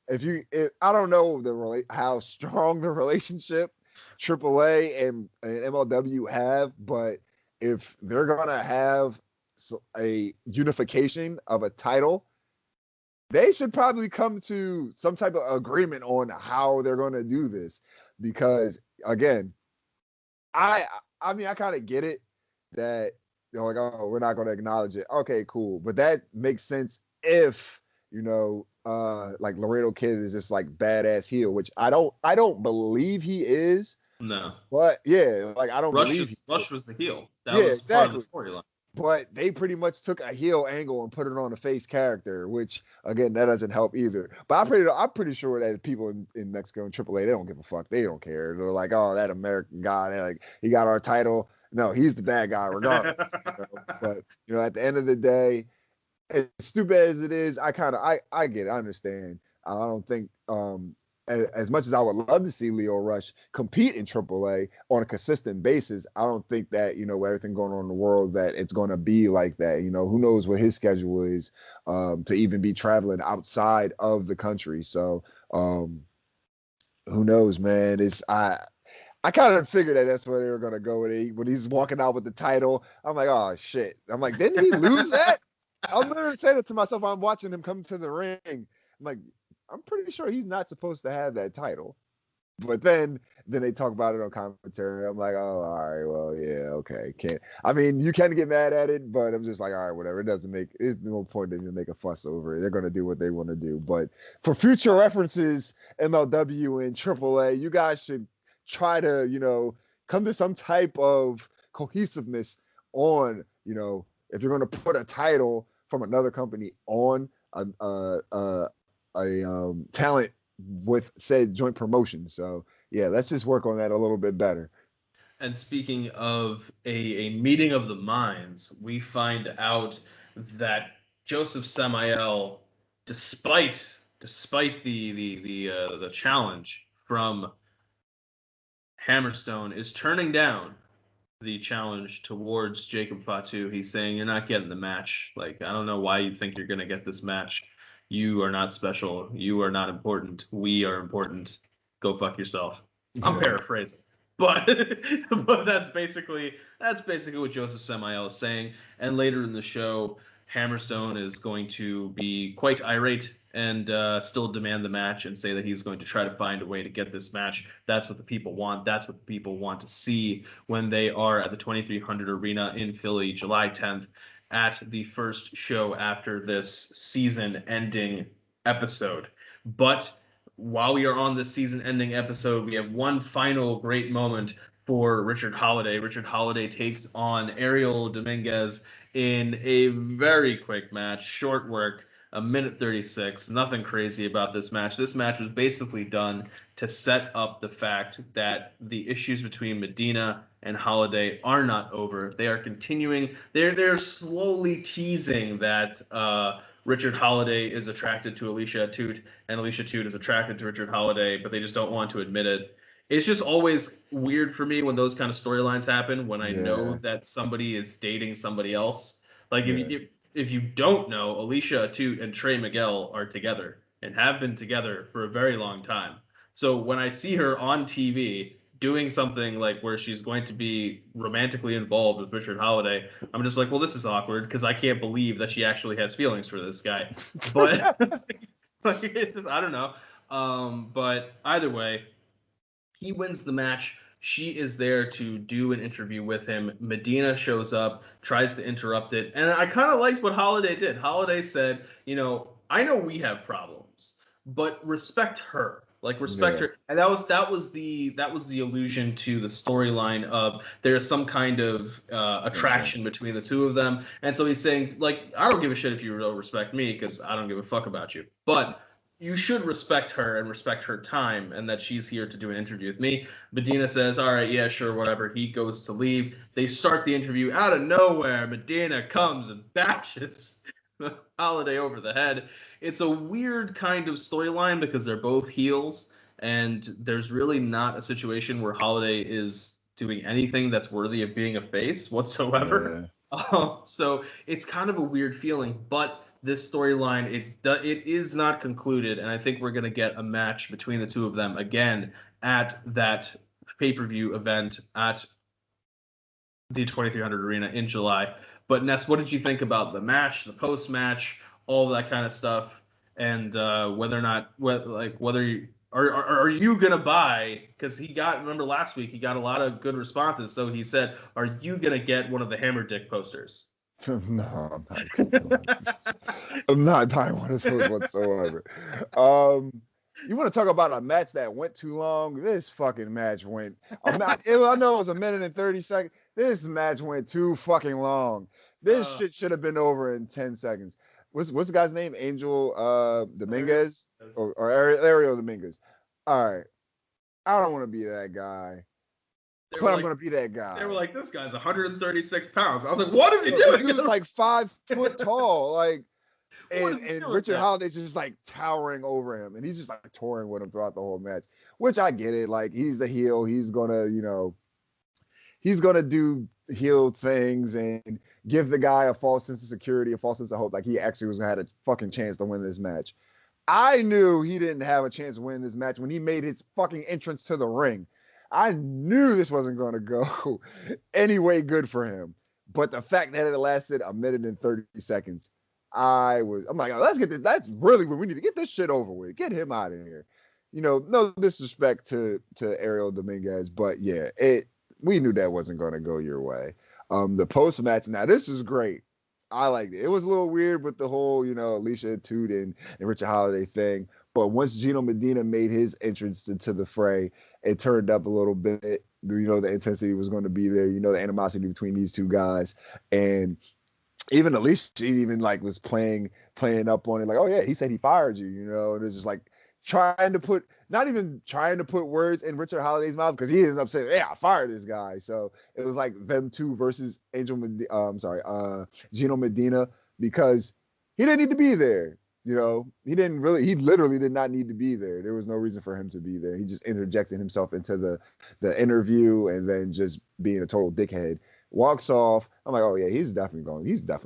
I don't know how strong the relationship AAA and MLW have, but if they're gonna have a unification of a title, they should probably come to some type of agreement on how they're going to do this. Because again, I mean, I kind of get it that they're like, oh, we're not going to acknowledge it. Okay, cool. But that makes sense if, like Laredo Kid is just like badass heel, which I don't believe he is. No. But yeah, like I don't believe Rush was the heel. That was exactly. Part of the storyline. But they pretty much took a heel angle and put it on a face character, which again, that doesn't help either. But I'm pretty sure that people in Mexico and AAA, they don't give a fuck. They don't care. They're like, oh, that American guy, like he got our title. No, he's the bad guy regardless. But at the end of the day, as stupid as it is, I get it. I understand. I don't think as much as I would love to see Lio Rush compete in AAA on a consistent basis, I don't think that, with everything going on in the world, that it's going to be like that. Who knows what his schedule is to even be traveling outside of the country. So who knows, man? I kind of figured that that's where they were going to go with it. When he's walking out with the title, I'm like, oh, shit. I'm like, didn't he lose that? I'm literally saying it to myself. I'm watching him come to the ring. I'm like, I'm pretty sure he's not supposed to have that title. But then they talk about it on commentary. I'm like, oh, all right, well, yeah, okay. Can't. I mean, you can get mad at it, but I'm just like, all right, whatever. It's no point to make a fuss over it. They're gonna do what they want to do. But for future references, MLW and AAA, you guys should try to, come to some type of cohesiveness on, if you're gonna put a title from another company on a talent with said joint promotion. So yeah, let's just work on that a little bit better. And speaking of a meeting of the minds, we find out that Joseph Samael, despite the challenge from Hammerstone, is turning down the challenge towards Jacob Fatu. He's saying, "You're not getting the match. Like, I don't know why you think you're gonna get this match. You are not special. You are not important. We are important. Go fuck yourself." I'm paraphrasing, but that's basically what Joseph Samael is saying. And later in the show, Hammerstone is going to be quite irate and still demand the match and say that he's going to try to find a way to get this match. That's what the people want. That's what the people want to see when they are at the 2300 Arena in Philly, July 10th, at the first show after this season-ending episode. But while we are on this season-ending episode, we have one final great moment for Richard Holiday. Richard Holiday takes on Ariel Dominguez in a very quick match, short work, a minute 36. Nothing crazy about this match. This match was basically done to set up the fact that the issues between Medina and Holiday are not over. They are continuing. They're slowly teasing that Richard Holiday is attracted to Alicia Atout, and Alicia Atout is attracted to Richard Holiday, but they just don't want to admit it. It's just always weird for me when those kind of storylines happen, when I know that somebody is dating somebody else. Like, if you don't know, Alicia Atout and Trey Miguel are together and have been together for a very long time. So when I see her on TV doing something like where she's going to be romantically involved with Richard Holiday, I'm just like, well, this is awkward because I can't believe that she actually has feelings for this guy. But like, it's just, I don't know. But either way, he wins the match. She is there to do an interview with him. Medina shows up, tries to interrupt it. And I kind of liked what Holiday did. Holiday said, I know we have problems, but respect her. Like, respect her. And that was the allusion to the storyline of there's some kind of attraction between the two of them. And so he's saying, like, I don't give a shit if you don't respect me because I don't give a fuck about you. But you should respect her and respect her time and that she's here to do an interview with me. Medina says, all right, yeah, sure, whatever. He goes to leave. They start the interview out of nowhere. Medina comes and bashes Holiday over the head. It's a weird kind of storyline because they're both heels, and there's really not a situation where Holiday is doing anything that's worthy of being a face whatsoever. So it's kind of a weird feeling, but this storyline, it is not concluded, and I think we're going to get a match between the two of them again at that pay-per-view event at the 2300 Arena in July. But Ness, what did you think about the match, the post-match, all that kind of stuff, and whether you are you gonna buy? Because remember last week he got a lot of good responses, so he said, are you gonna get one of the Hammer Dick posters? No, I'm not buying one of those whatsoever. You want to talk about a match that went too long? This fucking match went. I know it was a minute and 30 seconds. This match went too fucking long. This shit should have been over in 10 seconds. What's the guy's name? Angel Dominguez or Ariel Dominguez. All right, I don't want to be that guy. But I'm gonna be that guy. They were like, this guy's 136 pounds. I was like, what is he doing? He's like 5 foot tall, like, and Richard Holiday's just like towering over him, and he's just like touring with him throughout the whole match. Which I get it. Like, he's the heel. He's gonna, he's gonna do heel things and give the guy a false sense of security, a false sense of hope, like he actually was gonna have a fucking chance to win this match. I knew he didn't have a chance to win this match when he made his fucking entrance to the ring. I knew this wasn't going to go any way good for him. But the fact that it lasted a minute and 30 seconds, I'm like, oh, let's get this. That's really when we need to get this shit over with. Get him out of here. no disrespect to Ariel Dominguez, but yeah, we knew that wasn't going to go your way. The post match, now this is great. I liked it. It was a little weird with the whole, Alicia Toot and Richard Holiday thing. But once Gino Medina made his entrance into the fray, it turned up a little bit. The intensity was going to be there. The animosity between these two guys. And even Alicia even like was playing up on it. Like, oh yeah, he said he fired you, and it's just like not even trying to put words in Richard Holiday's mouth, because he ends up saying, yeah, I fired this guy. So it was like them two versus Gino Medina, because he didn't need to be there. He literally did not need to be there. There was no reason for him to be there. He just interjected himself into the interview and then just being a total dickhead. Walks off. I'm like, oh yeah, he's definitely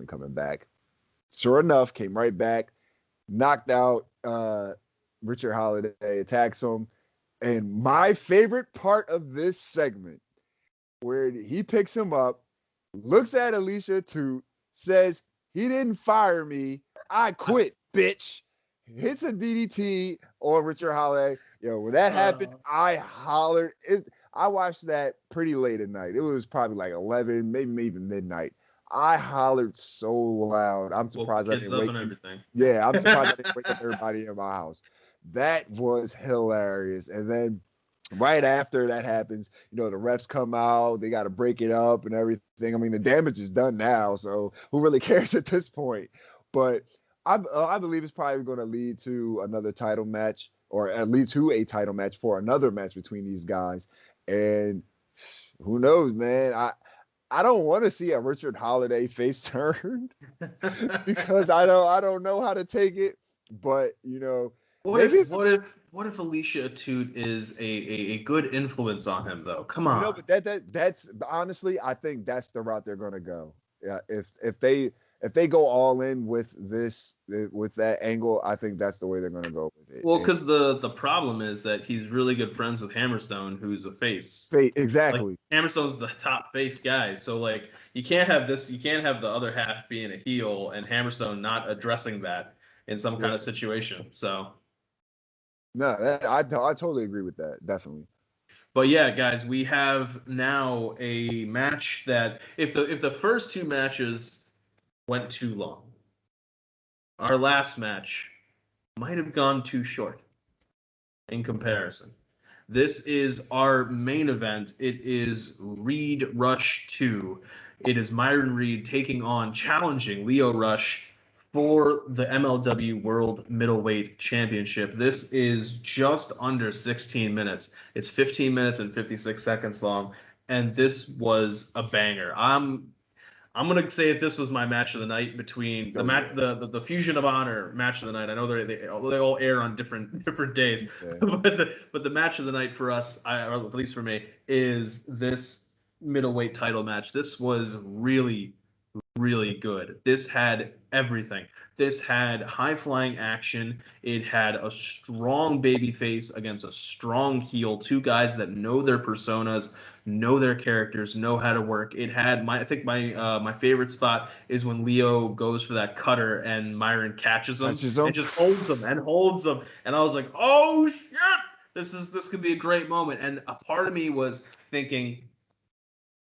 coming back. Sure enough, came right back, knocked out Richard Holiday, attacks him. And my favorite part of this segment, where he picks him up, looks at Alicia Toot, says, he didn't fire me, I quit, bitch. Hits a DDT on Richard Holiday. When that happened, I hollered. I watched that pretty late at night. It was probably like 11, maybe even midnight. I hollered so loud. I'm surprised I didn't wake everything. Yeah, I'm surprised I didn't wake up everybody in my house. That was hilarious. And then right after that happens, the refs come out. They got to break it up and everything. I mean, the damage is done now, so who really cares at this point? But I believe it's probably going to lead to another title match, or at least to a title match for another match between these guys. And who knows, man? I don't want to see a Richard Holiday face turn because I don't know how to take it. But what if Alicia Toot is a good influence on him though? Come on. But that's honestly, I think that's the route they're gonna go. Yeah, if they go all in with that angle, I think that's the way they're gonna go with it. Well, because the problem is that he's really good friends with Hammerstone, who's a face. Exactly. Like, Hammerstone's the top face guy, so like you can't have the other half being a heel and Hammerstone not addressing that in some kind of situation. So. No, I totally agree with that. Definitely. But yeah, guys, we have now a match that if the first two matches went too long, our last match might have gone too short in comparison. This is our main event. It is Reed Rush 2. It is Myron Reed challenging Lio Rush for the MLW World Middleweight Championship. This is just under 16 minutes. It's 15 minutes and 56 seconds long, and this was a banger. I'm gonna say that this was my match of the night between the Fusion of Honor match of the night. I know they all air on different days, but the match of the night for us, or at least for me, is this middleweight title match. This was really, really good. This had everything. This had high-flying action. It had a strong babyface against a strong heel. Two guys that know their personas, know their characters, know how to work. It had my favorite spot is when Lio goes for that cutter and Myron catches him and just holds him. And I was like, oh shit, this could be a great moment. And a part of me was thinking,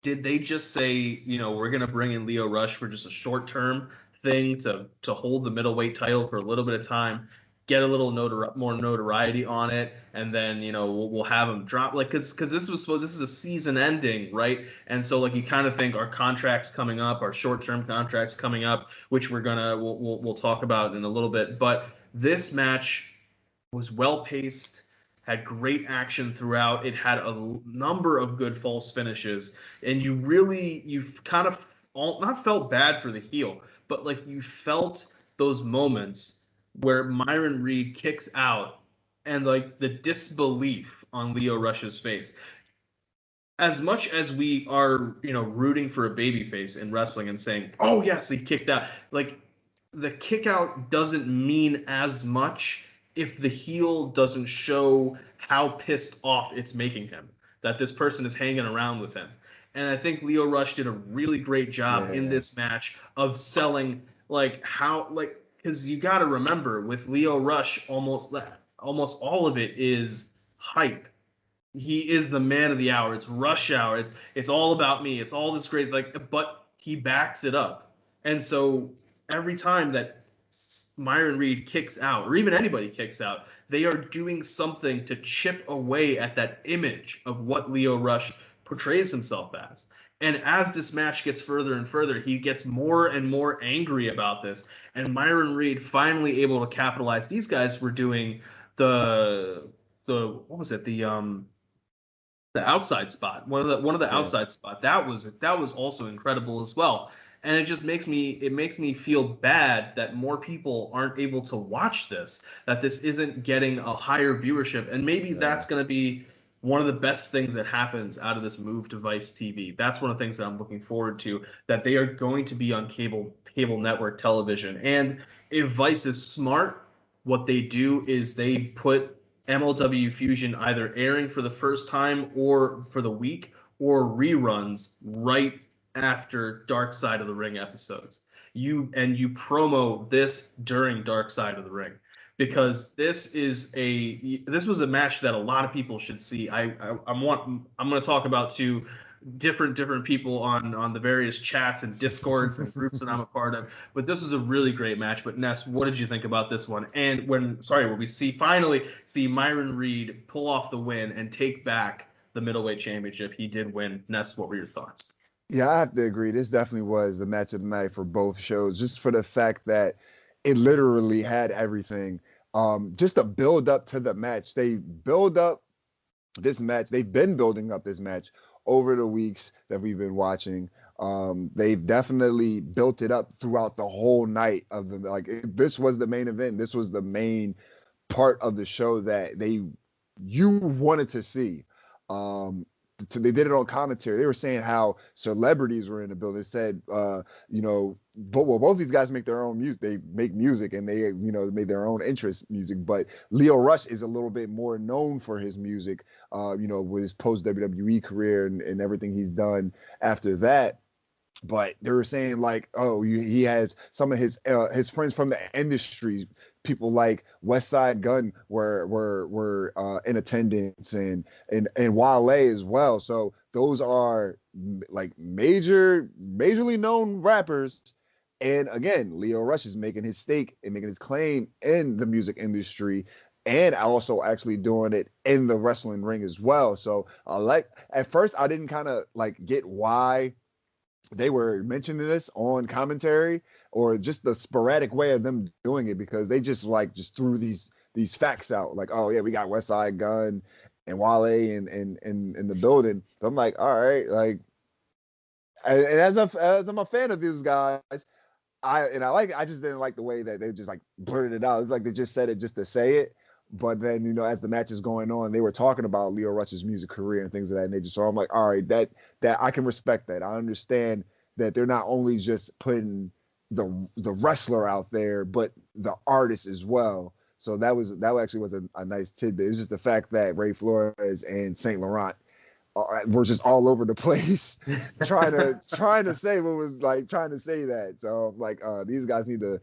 did they just say, we're going to bring in Lio Rush for just a short-term thing to hold the middleweight title for a little bit of time, get a little more notoriety on it, and then, we'll have him drop, like, because this is a season ending, right? And so, like, you kind of think our contracts coming up, our short-term contracts coming up, which we'll talk about in a little bit. But this match was well-paced, had great action throughout. It had a number of good false finishes, and you've kind of not felt bad for the heel, but like you felt those moments where Myron Reed kicks out and like the disbelief on Lio Rush's face. As much as we are, rooting for a babyface in wrestling and saying, oh yes, he kicked out, like the kick out doesn't mean as much if the heel doesn't show how pissed off it's making him, that this person is hanging around with him. And I think Lio Rush did a really great job in this match of selling, like, how, like, because you got to remember with Lio Rush almost all of it is hype. He is the man of the hour. It's rush hour. It's all about me. It's all this great, like, but he backs it up. And so every time that Myron Reed kicks out, or even anybody kicks out, they are doing something to chip away at that image of what Lio Rush portrays himself as. And as this match gets further and further, he gets more and more angry about this. And Myron Reed finally able to capitalize. These guys were doing the what was it, the outside spot, one of the outside spot, that was also incredible as well. And it just makes me feel bad that more people aren't able to watch this, that this isn't getting a higher viewership. And maybe that's going to be one of the best things that happens out of this move to Vice TV. That's one of the things that I'm looking forward to, that they are going to be on cable network television. And if Vice is smart, what they do is they put MLW Fusion either airing for the first time or for the week, or reruns right after Dark Side of the Ring episodes. You promo this during Dark Side of the Ring, because this was a match that a lot of people should see. I'm going to talk about two different people on the various chats and discords and groups that I'm a part of, but this was a really great match. But Ness, what did you think about this one? And when we finally see Myron Reed pull off the win and take back the middleweight championship, he did win. Ness, what were your thoughts? Yeah, I have to agree. This definitely was the match of the night for both shows, just for the fact that it literally had everything. Just a build up to the match. They build up this match. They've been building up this match over the weeks that we've been watching. They've definitely built it up throughout the whole night of this was the main event. This was the main part of the show that you wanted to see. They did it on commentary. They were saying how celebrities were in the building. They said, both these guys make their own music. They make music, and they, made their own interest music. But Lio Rush is a little bit more known for his music, with his post WWE career and everything he's done after that. But they were saying he has some of his friends from the industry, people like West Side Gun were in attendance, and Wale as well. So those are like majorly known rappers. And again, Lio Rush is making his stake and making his claim in the music industry, and also actually doing it in the wrestling ring as well. So at first I didn't kind of get why they were mentioning this on commentary, or just the sporadic way of them doing it, because they just threw these facts out, oh yeah, we got West Side Gun and Wale in the building. But I'm like, all right, and as I'm a fan of these guys, I just didn't like the way that they just blurted it out. It's like they just said it just to say it. But then, as the match is going on, they were talking about Lio Rush's music career and things of that nature. So I'm like, all right, that I can respect that. I understand that they're not only just putting the wrestler out there, but the artist as well. So that actually was a nice tidbit. It's just the fact that Ray Flores and Saint Laurent were just all over the place trying to say what was trying to say that. So these guys need to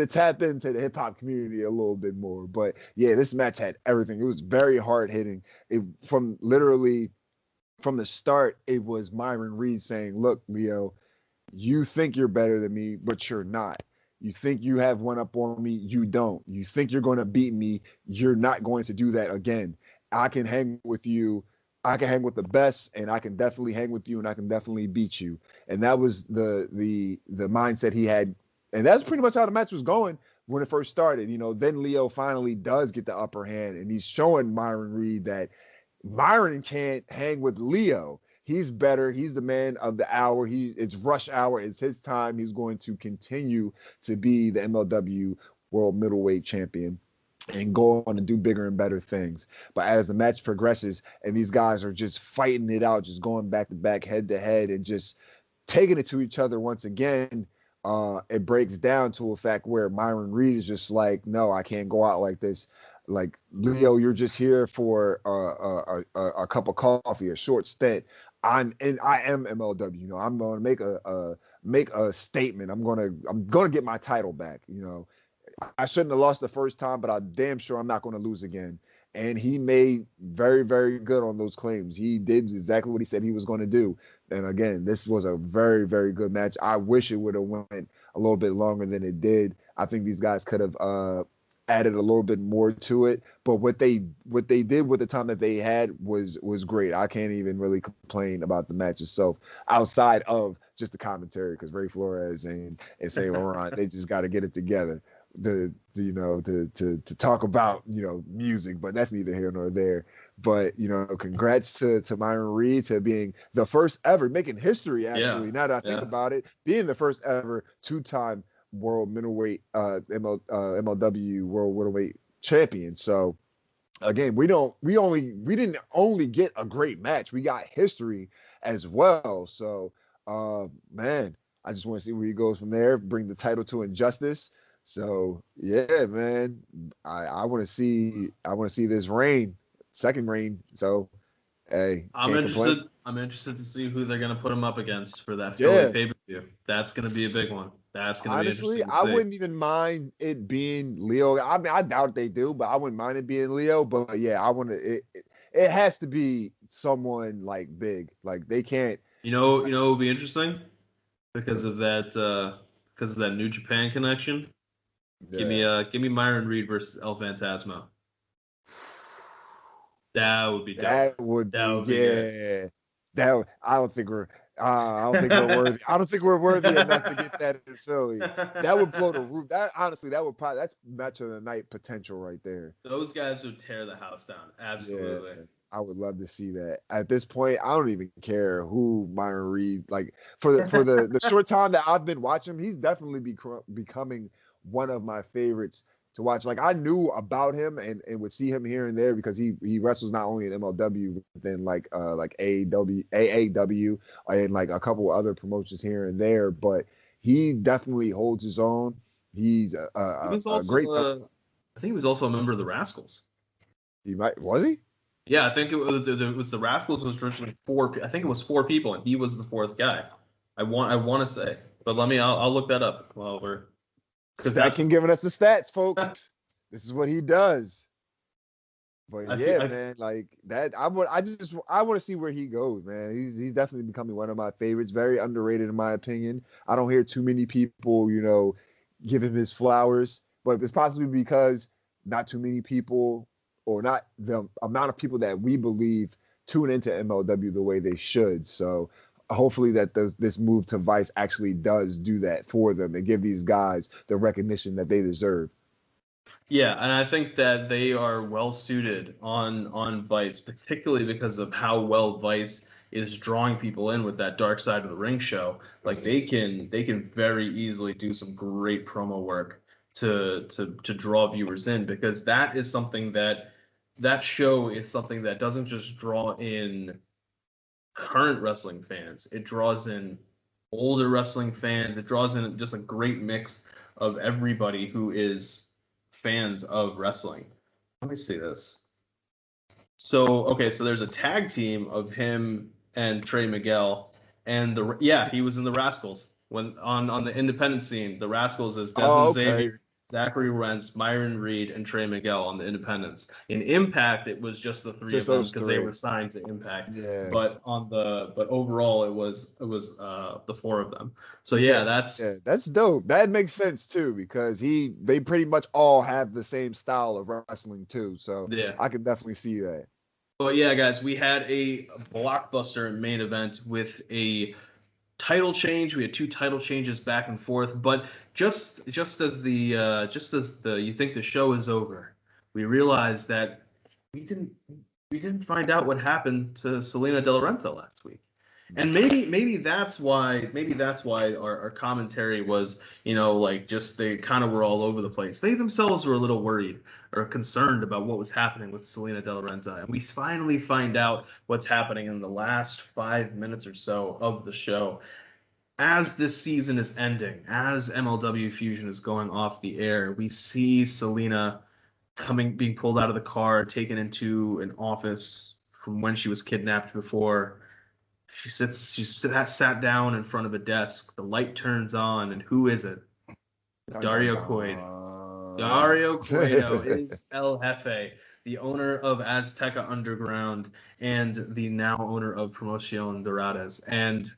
tap into the hip hop community a little bit more. But yeah, this match had everything. It was very hard hitting. From the start, it was Myron Reed saying, "Look, Lio, you think you're better than me, but you're not. You think you have one up on me, you don't. You think you're going to beat me, you're not going to do that again. I can hang with you. I can hang with the best, and I can definitely hang with you, and I can definitely beat you." And that was the mindset he had. And that's pretty much how the match was going when it first started. Then Lio finally does get the upper hand, and he's showing Myron Reed that Myron can't hang with Lio. He's better. He's the man of the hour. It's rush hour. It's his time. He's going to continue to be the MLW World Middleweight Champion and go on and do bigger and better things. But as the match progresses and these guys are just fighting it out, just going back to back, head to head, and just taking it to each other once again, it breaks down to a fact where Myron Reed is just like, no, I can't go out like this. Lio, you're just here for a cup of coffee, a short stint. I am MLW. I'm going to make a statement. I'm going to get my title back. I shouldn't have lost the first time, but I'm damn sure I'm not going to lose again. And he made very, very good on those claims. He did exactly what he said he was going to do. And again, this was a very, very good match. I wish it would have went a little bit longer than it did. I think these guys could have added a little bit more to it. But what they did with the time that they had was great. I can't even really complain about the match itself outside of just the commentary, because Ray Flores and Saint Laurent, they just got to get it together to talk about music, but that's neither here nor there. But congrats to Myron Reed to being the first ever, making history actually. Yeah. Now that I think about it, being the first ever 2-time World Middleweight MLW World Middleweight Champion. So again, we didn't only get a great match, we got history as well. So man, I just want to see where he goes from there. Bring the title to Injustice. So yeah, man, I want to see this second reign. So hey, I'm interested to see who they're gonna put him up against for that Philly pay-per-view. That's gonna be a big one. That's gonna be interesting. I wouldn't even mind it being Lio. I mean, I doubt they do, but I wouldn't mind it being Lio. But yeah, I want to. It has to be someone like big. Like they can't. It would be interesting because of that New Japan connection. Yeah. Give me Myron Reed versus El Phantasmo. That would be dope. That would be good. I don't think we're worthy. I don't think we're worthy enough to get that in Philly. That would blow the roof. That's match of the night potential right there. Those guys would tear the house down. Absolutely. Yeah, I would love to see that. At this point, I don't even care who Myron Reed, like for the short time that I've been watching him, he's definitely becoming one of my favorites to watch. Like I knew about him and would see him here and there because he wrestles not only in MLW but then like AAW and like a couple other promotions here and there. But he definitely holds his own. He's a great. I think he was also a member of the Rascals. Was he? Yeah, I think it was the Rascals was originally 4. I think it was 4 people, and he was the 4th guy. I want to say, but I'll look that up while we're. StatKing giving us the stats, folks. This is what he does. But man, like that, I want to see where he goes, man. He's definitely becoming one of my favorites. Very underrated in my opinion. I don't hear too many people, give him his flowers, but it's possibly because not too many people, or not the amount of people that we believe tune into MLW the way they should. So hopefully that this move to Vice actually does do that for them and give these guys the recognition that they deserve. Yeah, and I think that they are well suited on Vice, particularly because of how well Vice is drawing people in with that Dark Side of the Ring show. Like they can very easily do some great promo work to draw viewers in, because that is something that show is something that doesn't just draw in current wrestling fans. It draws in older wrestling fans. It draws in just a great mix of everybody who is fans of wrestling. Let me see this. So there's a tag team of him and Trey Miguel, and he was in the Rascals when on the independent scene. The Rascals is Desmond Xavier, Zachary Wentz, Myron Reed, and Trey Miguel on the independents. In Impact, it was just the 3 of them because they were signed to Impact. Yeah. But overall, it was the 4 of them. So that's dope. That makes sense too, because they pretty much all have the same style of wrestling too. So yeah, I can definitely see that. But yeah, guys, we had a blockbuster main event with a title change. We had 2 title changes back and forth, but just as you think the show is over, we realized that we didn't find out what happened to Selena De La Renta last week. And maybe that's why our commentary was, just they kind of were all over the place. They themselves were a little worried or concerned about what was happening with Selena De La Renta. And we finally find out what's happening in the last 5 minutes or so of the show. As this season is ending, as MLW Fusion is going off the air, we see Selena being pulled out of the car, taken into an office from when she was kidnapped before. She sat down in front of a desk. The light turns on, and who is it? Dario Coid. Dario Cueto is El Jefe, the owner of Azteca Underground and the now owner of Promoción Doradas. And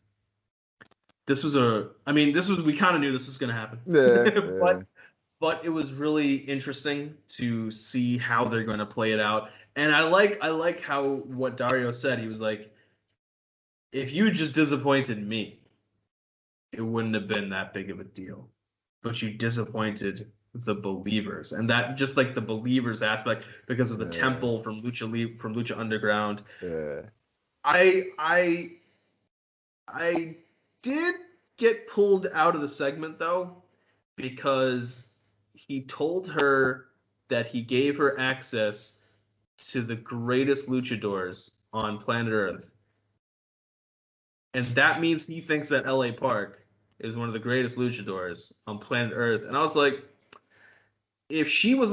we kind of knew this was going to happen. Yeah. But it was really interesting to see how they're going to play it out. And I like how what Dario said. He was like, if you just disappointed me, it wouldn't have been that big of a deal. But you disappointed the believers, and that just like the believers aspect because of the temple from Lucha Underground. Yeah. I did get pulled out of the segment though, because he told her that he gave her access to the greatest luchadors on planet Earth. And that means he thinks that LA Park is one of the greatest luchadors on planet Earth. And I was like, if she was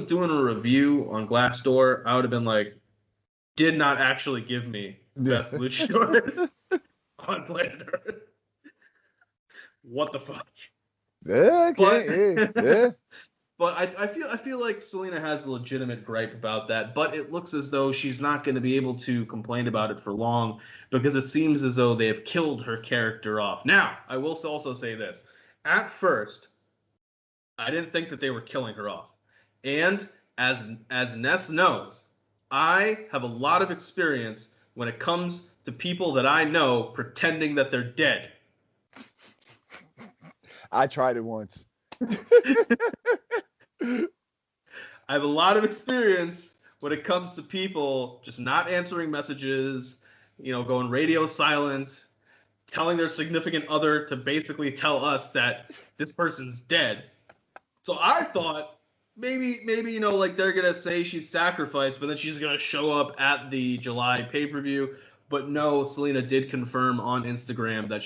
doing a review on Glassdoor, I would have been like, did not actually give me best luchadors on planet Earth. What the fuck? Yeah, okay, yeah. But I feel like Selena has a legitimate gripe about that, but it looks as though she's not going to be able to complain about it for long because it seems as though they have killed her character off. Now, I will also say this. At first, I didn't think that they were killing her off. And as Ness knows, I have a lot of experience when it comes to people that I know pretending that they're dead. I tried it once. I have a lot of experience when it comes to people just not answering messages, going radio silent, telling their significant other to basically tell us that this person's dead. So I thought maybe like they're going to say she's sacrificed, but then she's going to show up at the July pay-per-view. But no, Selena did confirm on Instagram that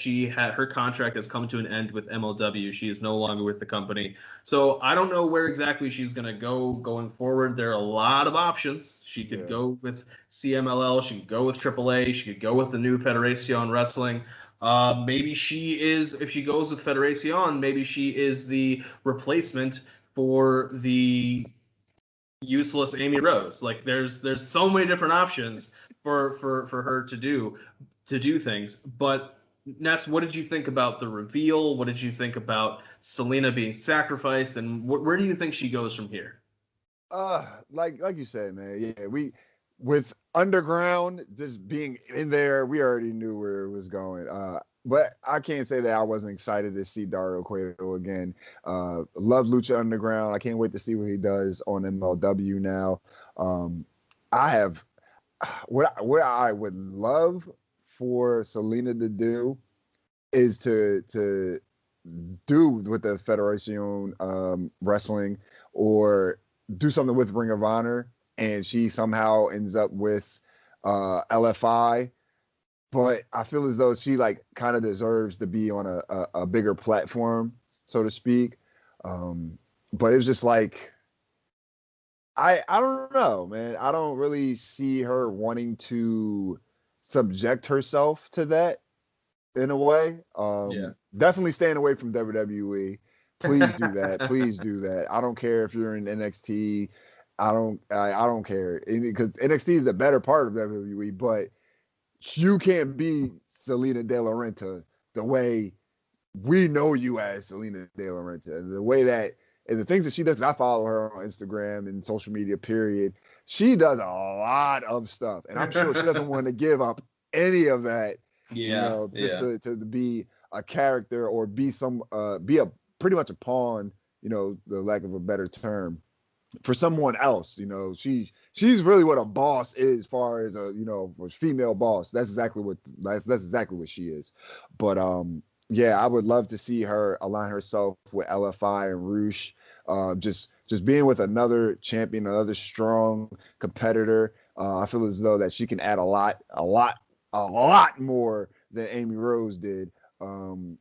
her contract has come to an end with MLW. She is no longer with the company. So I don't know where exactly she's going to go going forward. There are a lot of options. She could go with CMLL. She could go with AAA. She could go with the new Federación Wrestling. Maybe if she goes with Federación, maybe she is the replacement for the useless Amy Rose. Like there's so many different options for her to do things. But Ness, what did you think about the reveal? What did you think about Selena being sacrificed, and where do you think she goes from here? Like you said, man. Yeah, with Underground just being in there, we already knew where it was going. But I can't say that I wasn't excited to see Dario Cueto again. Love Lucha Underground. I can't wait to see what he does on MLW now. I have what I would love for Selena to do is to do with the Federación Wrestling, or do something with Ring of Honor, and she somehow ends up with LFI. But I feel as though she like kind of deserves to be on a bigger platform, so to speak. But it's just like, I don't know, man. I don't really see her wanting to subject herself to that in a way. Definitely staying away from WWE. Please do that. Please do that. I don't care if you're in NXT. I don't care, because NXT is the better part of WWE, but you can't be Selena De La Renta the way we know you as Selena De La Renta. The way that, and the things that she does, I follow her on Instagram and social media, period. She does a lot of stuff, and I'm sure she doesn't want to give up any of that, to be a character or be a pretty much a pawn, the lack of a better term, for someone else. She's really what a boss is, as far as a female boss. That's exactly what she is. But I would love to see her align herself with LFI and Rush. Just being with another champion, another strong competitor. I feel as though that she can add a lot more than Amy Rose did, and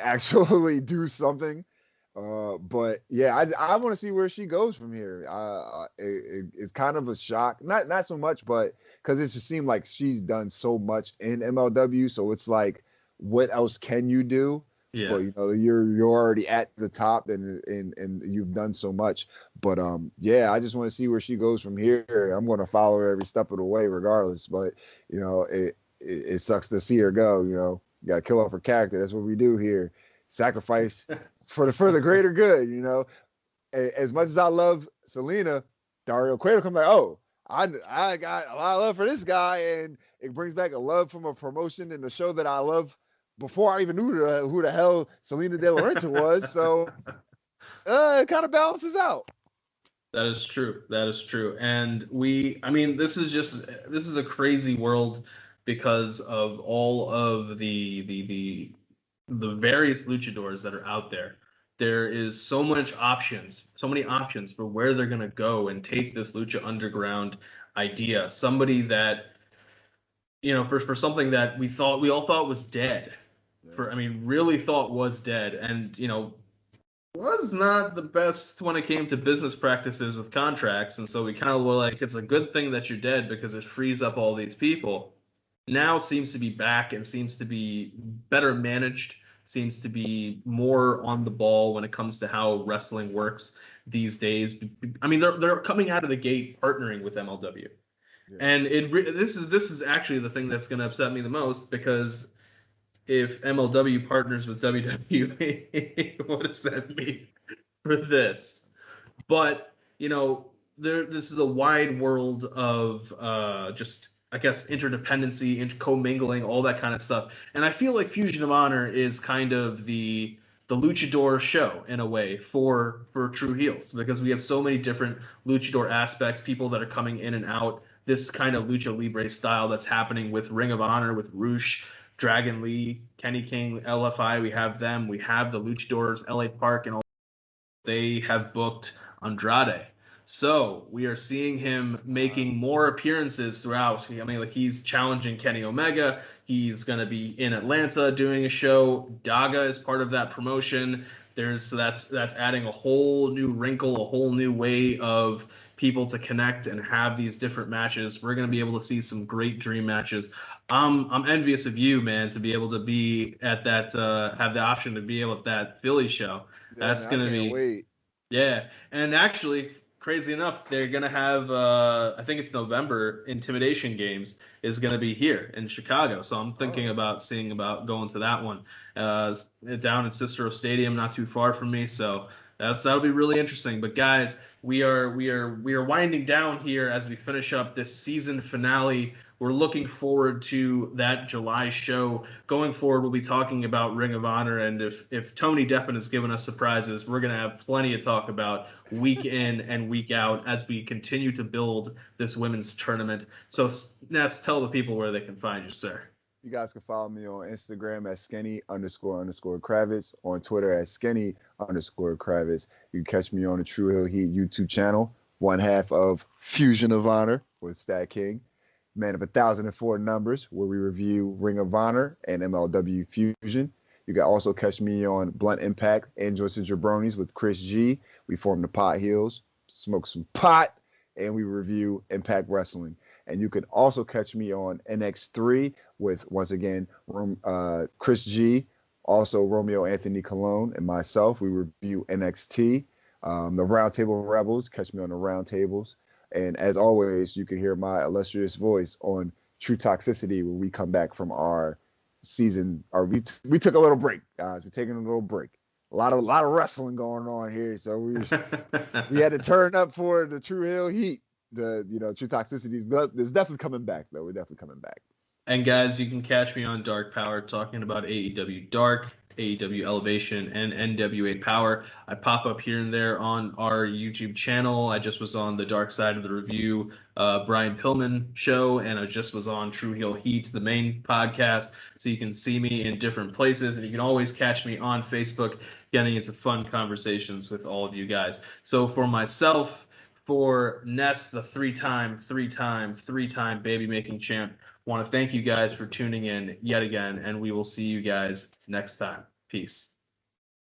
actually do something. But yeah, I want to see where she goes from here. It's kind of a shock, not so much, but because it just seemed like she's done so much in MLW, so it's like, what else can you do? Yeah. But you're already at the top, and you've done so much. But yeah, I just want to see where she goes from here. I'm going to follow her every step of the way, regardless. But it sucks to see her go. You got to kill off her character. That's what we do here. Sacrifice for the greater good. As much as I love Selena, Dario Cueto come like, oh, I got a lot of love for this guy, and it brings back a love from a promotion and a show that I love before I even knew who the hell Selena De La Renta was. So it kind of balances out. That is true. That is true. And this is a crazy world because of all of the various luchadors that are out there. There is so many options for where they're gonna go and take this lucha underground idea. Somebody that, for something that we all thought was dead. Really thought was dead, and was not the best when it came to business practices with contracts, and so we kind of were like, it's a good thing that you're dead because it frees up all these people. Now seems to be back and seems to be better managed, seems to be more on the ball when it comes to how wrestling works these days. They're coming out of the gate partnering with MLW. Yeah. And this is actually the thing that's going to upset me the most, because if MLW partners with WWE, what does that mean for this? But this is a wide world of just, I guess, interdependency, commingling, all that kind of stuff. And I feel like Fusion of Honor is kind of the luchador show in a way for true heels, because we have so many different luchador aspects, people that are coming in and out. This kind of lucha libre style that's happening with Ring of Honor, with Rush, Dragon Lee, Kenny King, LFI. We have them. We have the luchadors, LA Park, and all. They have booked Andrade. So we are seeing him making more appearances throughout. He's challenging Kenny Omega. He's going to be in Atlanta doing a show. Daga is part of that promotion. That's adding a whole new wrinkle, a whole new way of people to connect and have these different matches. We're going to be able to see some great dream matches. I'm envious of you, man, to be able to be at that, have the option to be able at that Philly show. Yeah, that's going to be. Wait. Yeah, and actually, crazy enough, they're gonna have I think it's November, Intimidation Games is gonna be here in Chicago. So I'm thinking about going to that one down at Cicero Stadium, not too far from me. So that'll be really interesting. But guys, we are winding down here as we finish up this season finale. We're looking forward to that July show. Going forward, we'll be talking about Ring of Honor, and if Tony Deppen has given us surprises, we're going to have plenty of talk about week in and week out as we continue to build this women's tournament. So, Ness, tell the people where they can find you, sir. You guys can follow me on Instagram at skinny__Kravitz, on Twitter at skinny_Kravitz. You can catch me on the True Hill Heat YouTube channel, one half of Fusion of Honor with StatKing, man of 1,004 numbers, where we review Ring of Honor and MLW Fusion. You can also catch me on Blunt Impact and Joyce Jabronis with Chris G. We form the Pot Heels, smoke some pot, and we review Impact Wrestling. And you can also catch me on NX3 with, once again, Chris G, also Romeo Anthony Colon, and myself. We review NXT. The Roundtable Rebels, catch me on the Roundtables. And as always, you can hear my illustrious voice on True Toxicity, where we come back from our season. We took a little break, guys. We're taking a little break. A lot of wrestling going on here, so we had to turn up for the True Hill Heat. True Toxicity is definitely coming back, though. We're definitely coming back. And guys, you can catch me on Dark Power talking about AEW Dark, AEW Elevation, and NWA Power. I pop up here and there on our YouTube channel. I just was on the Dark Side of the Review Brian Pillman show, and I just was on True Heel Heat, the main podcast. So you can see me in different places, and you can always catch me on Facebook getting into fun conversations with all of you guys. So for myself, for Ness, the three-time baby-making champ, want to thank you guys for tuning in yet again, and we will see you guys next time. Peace.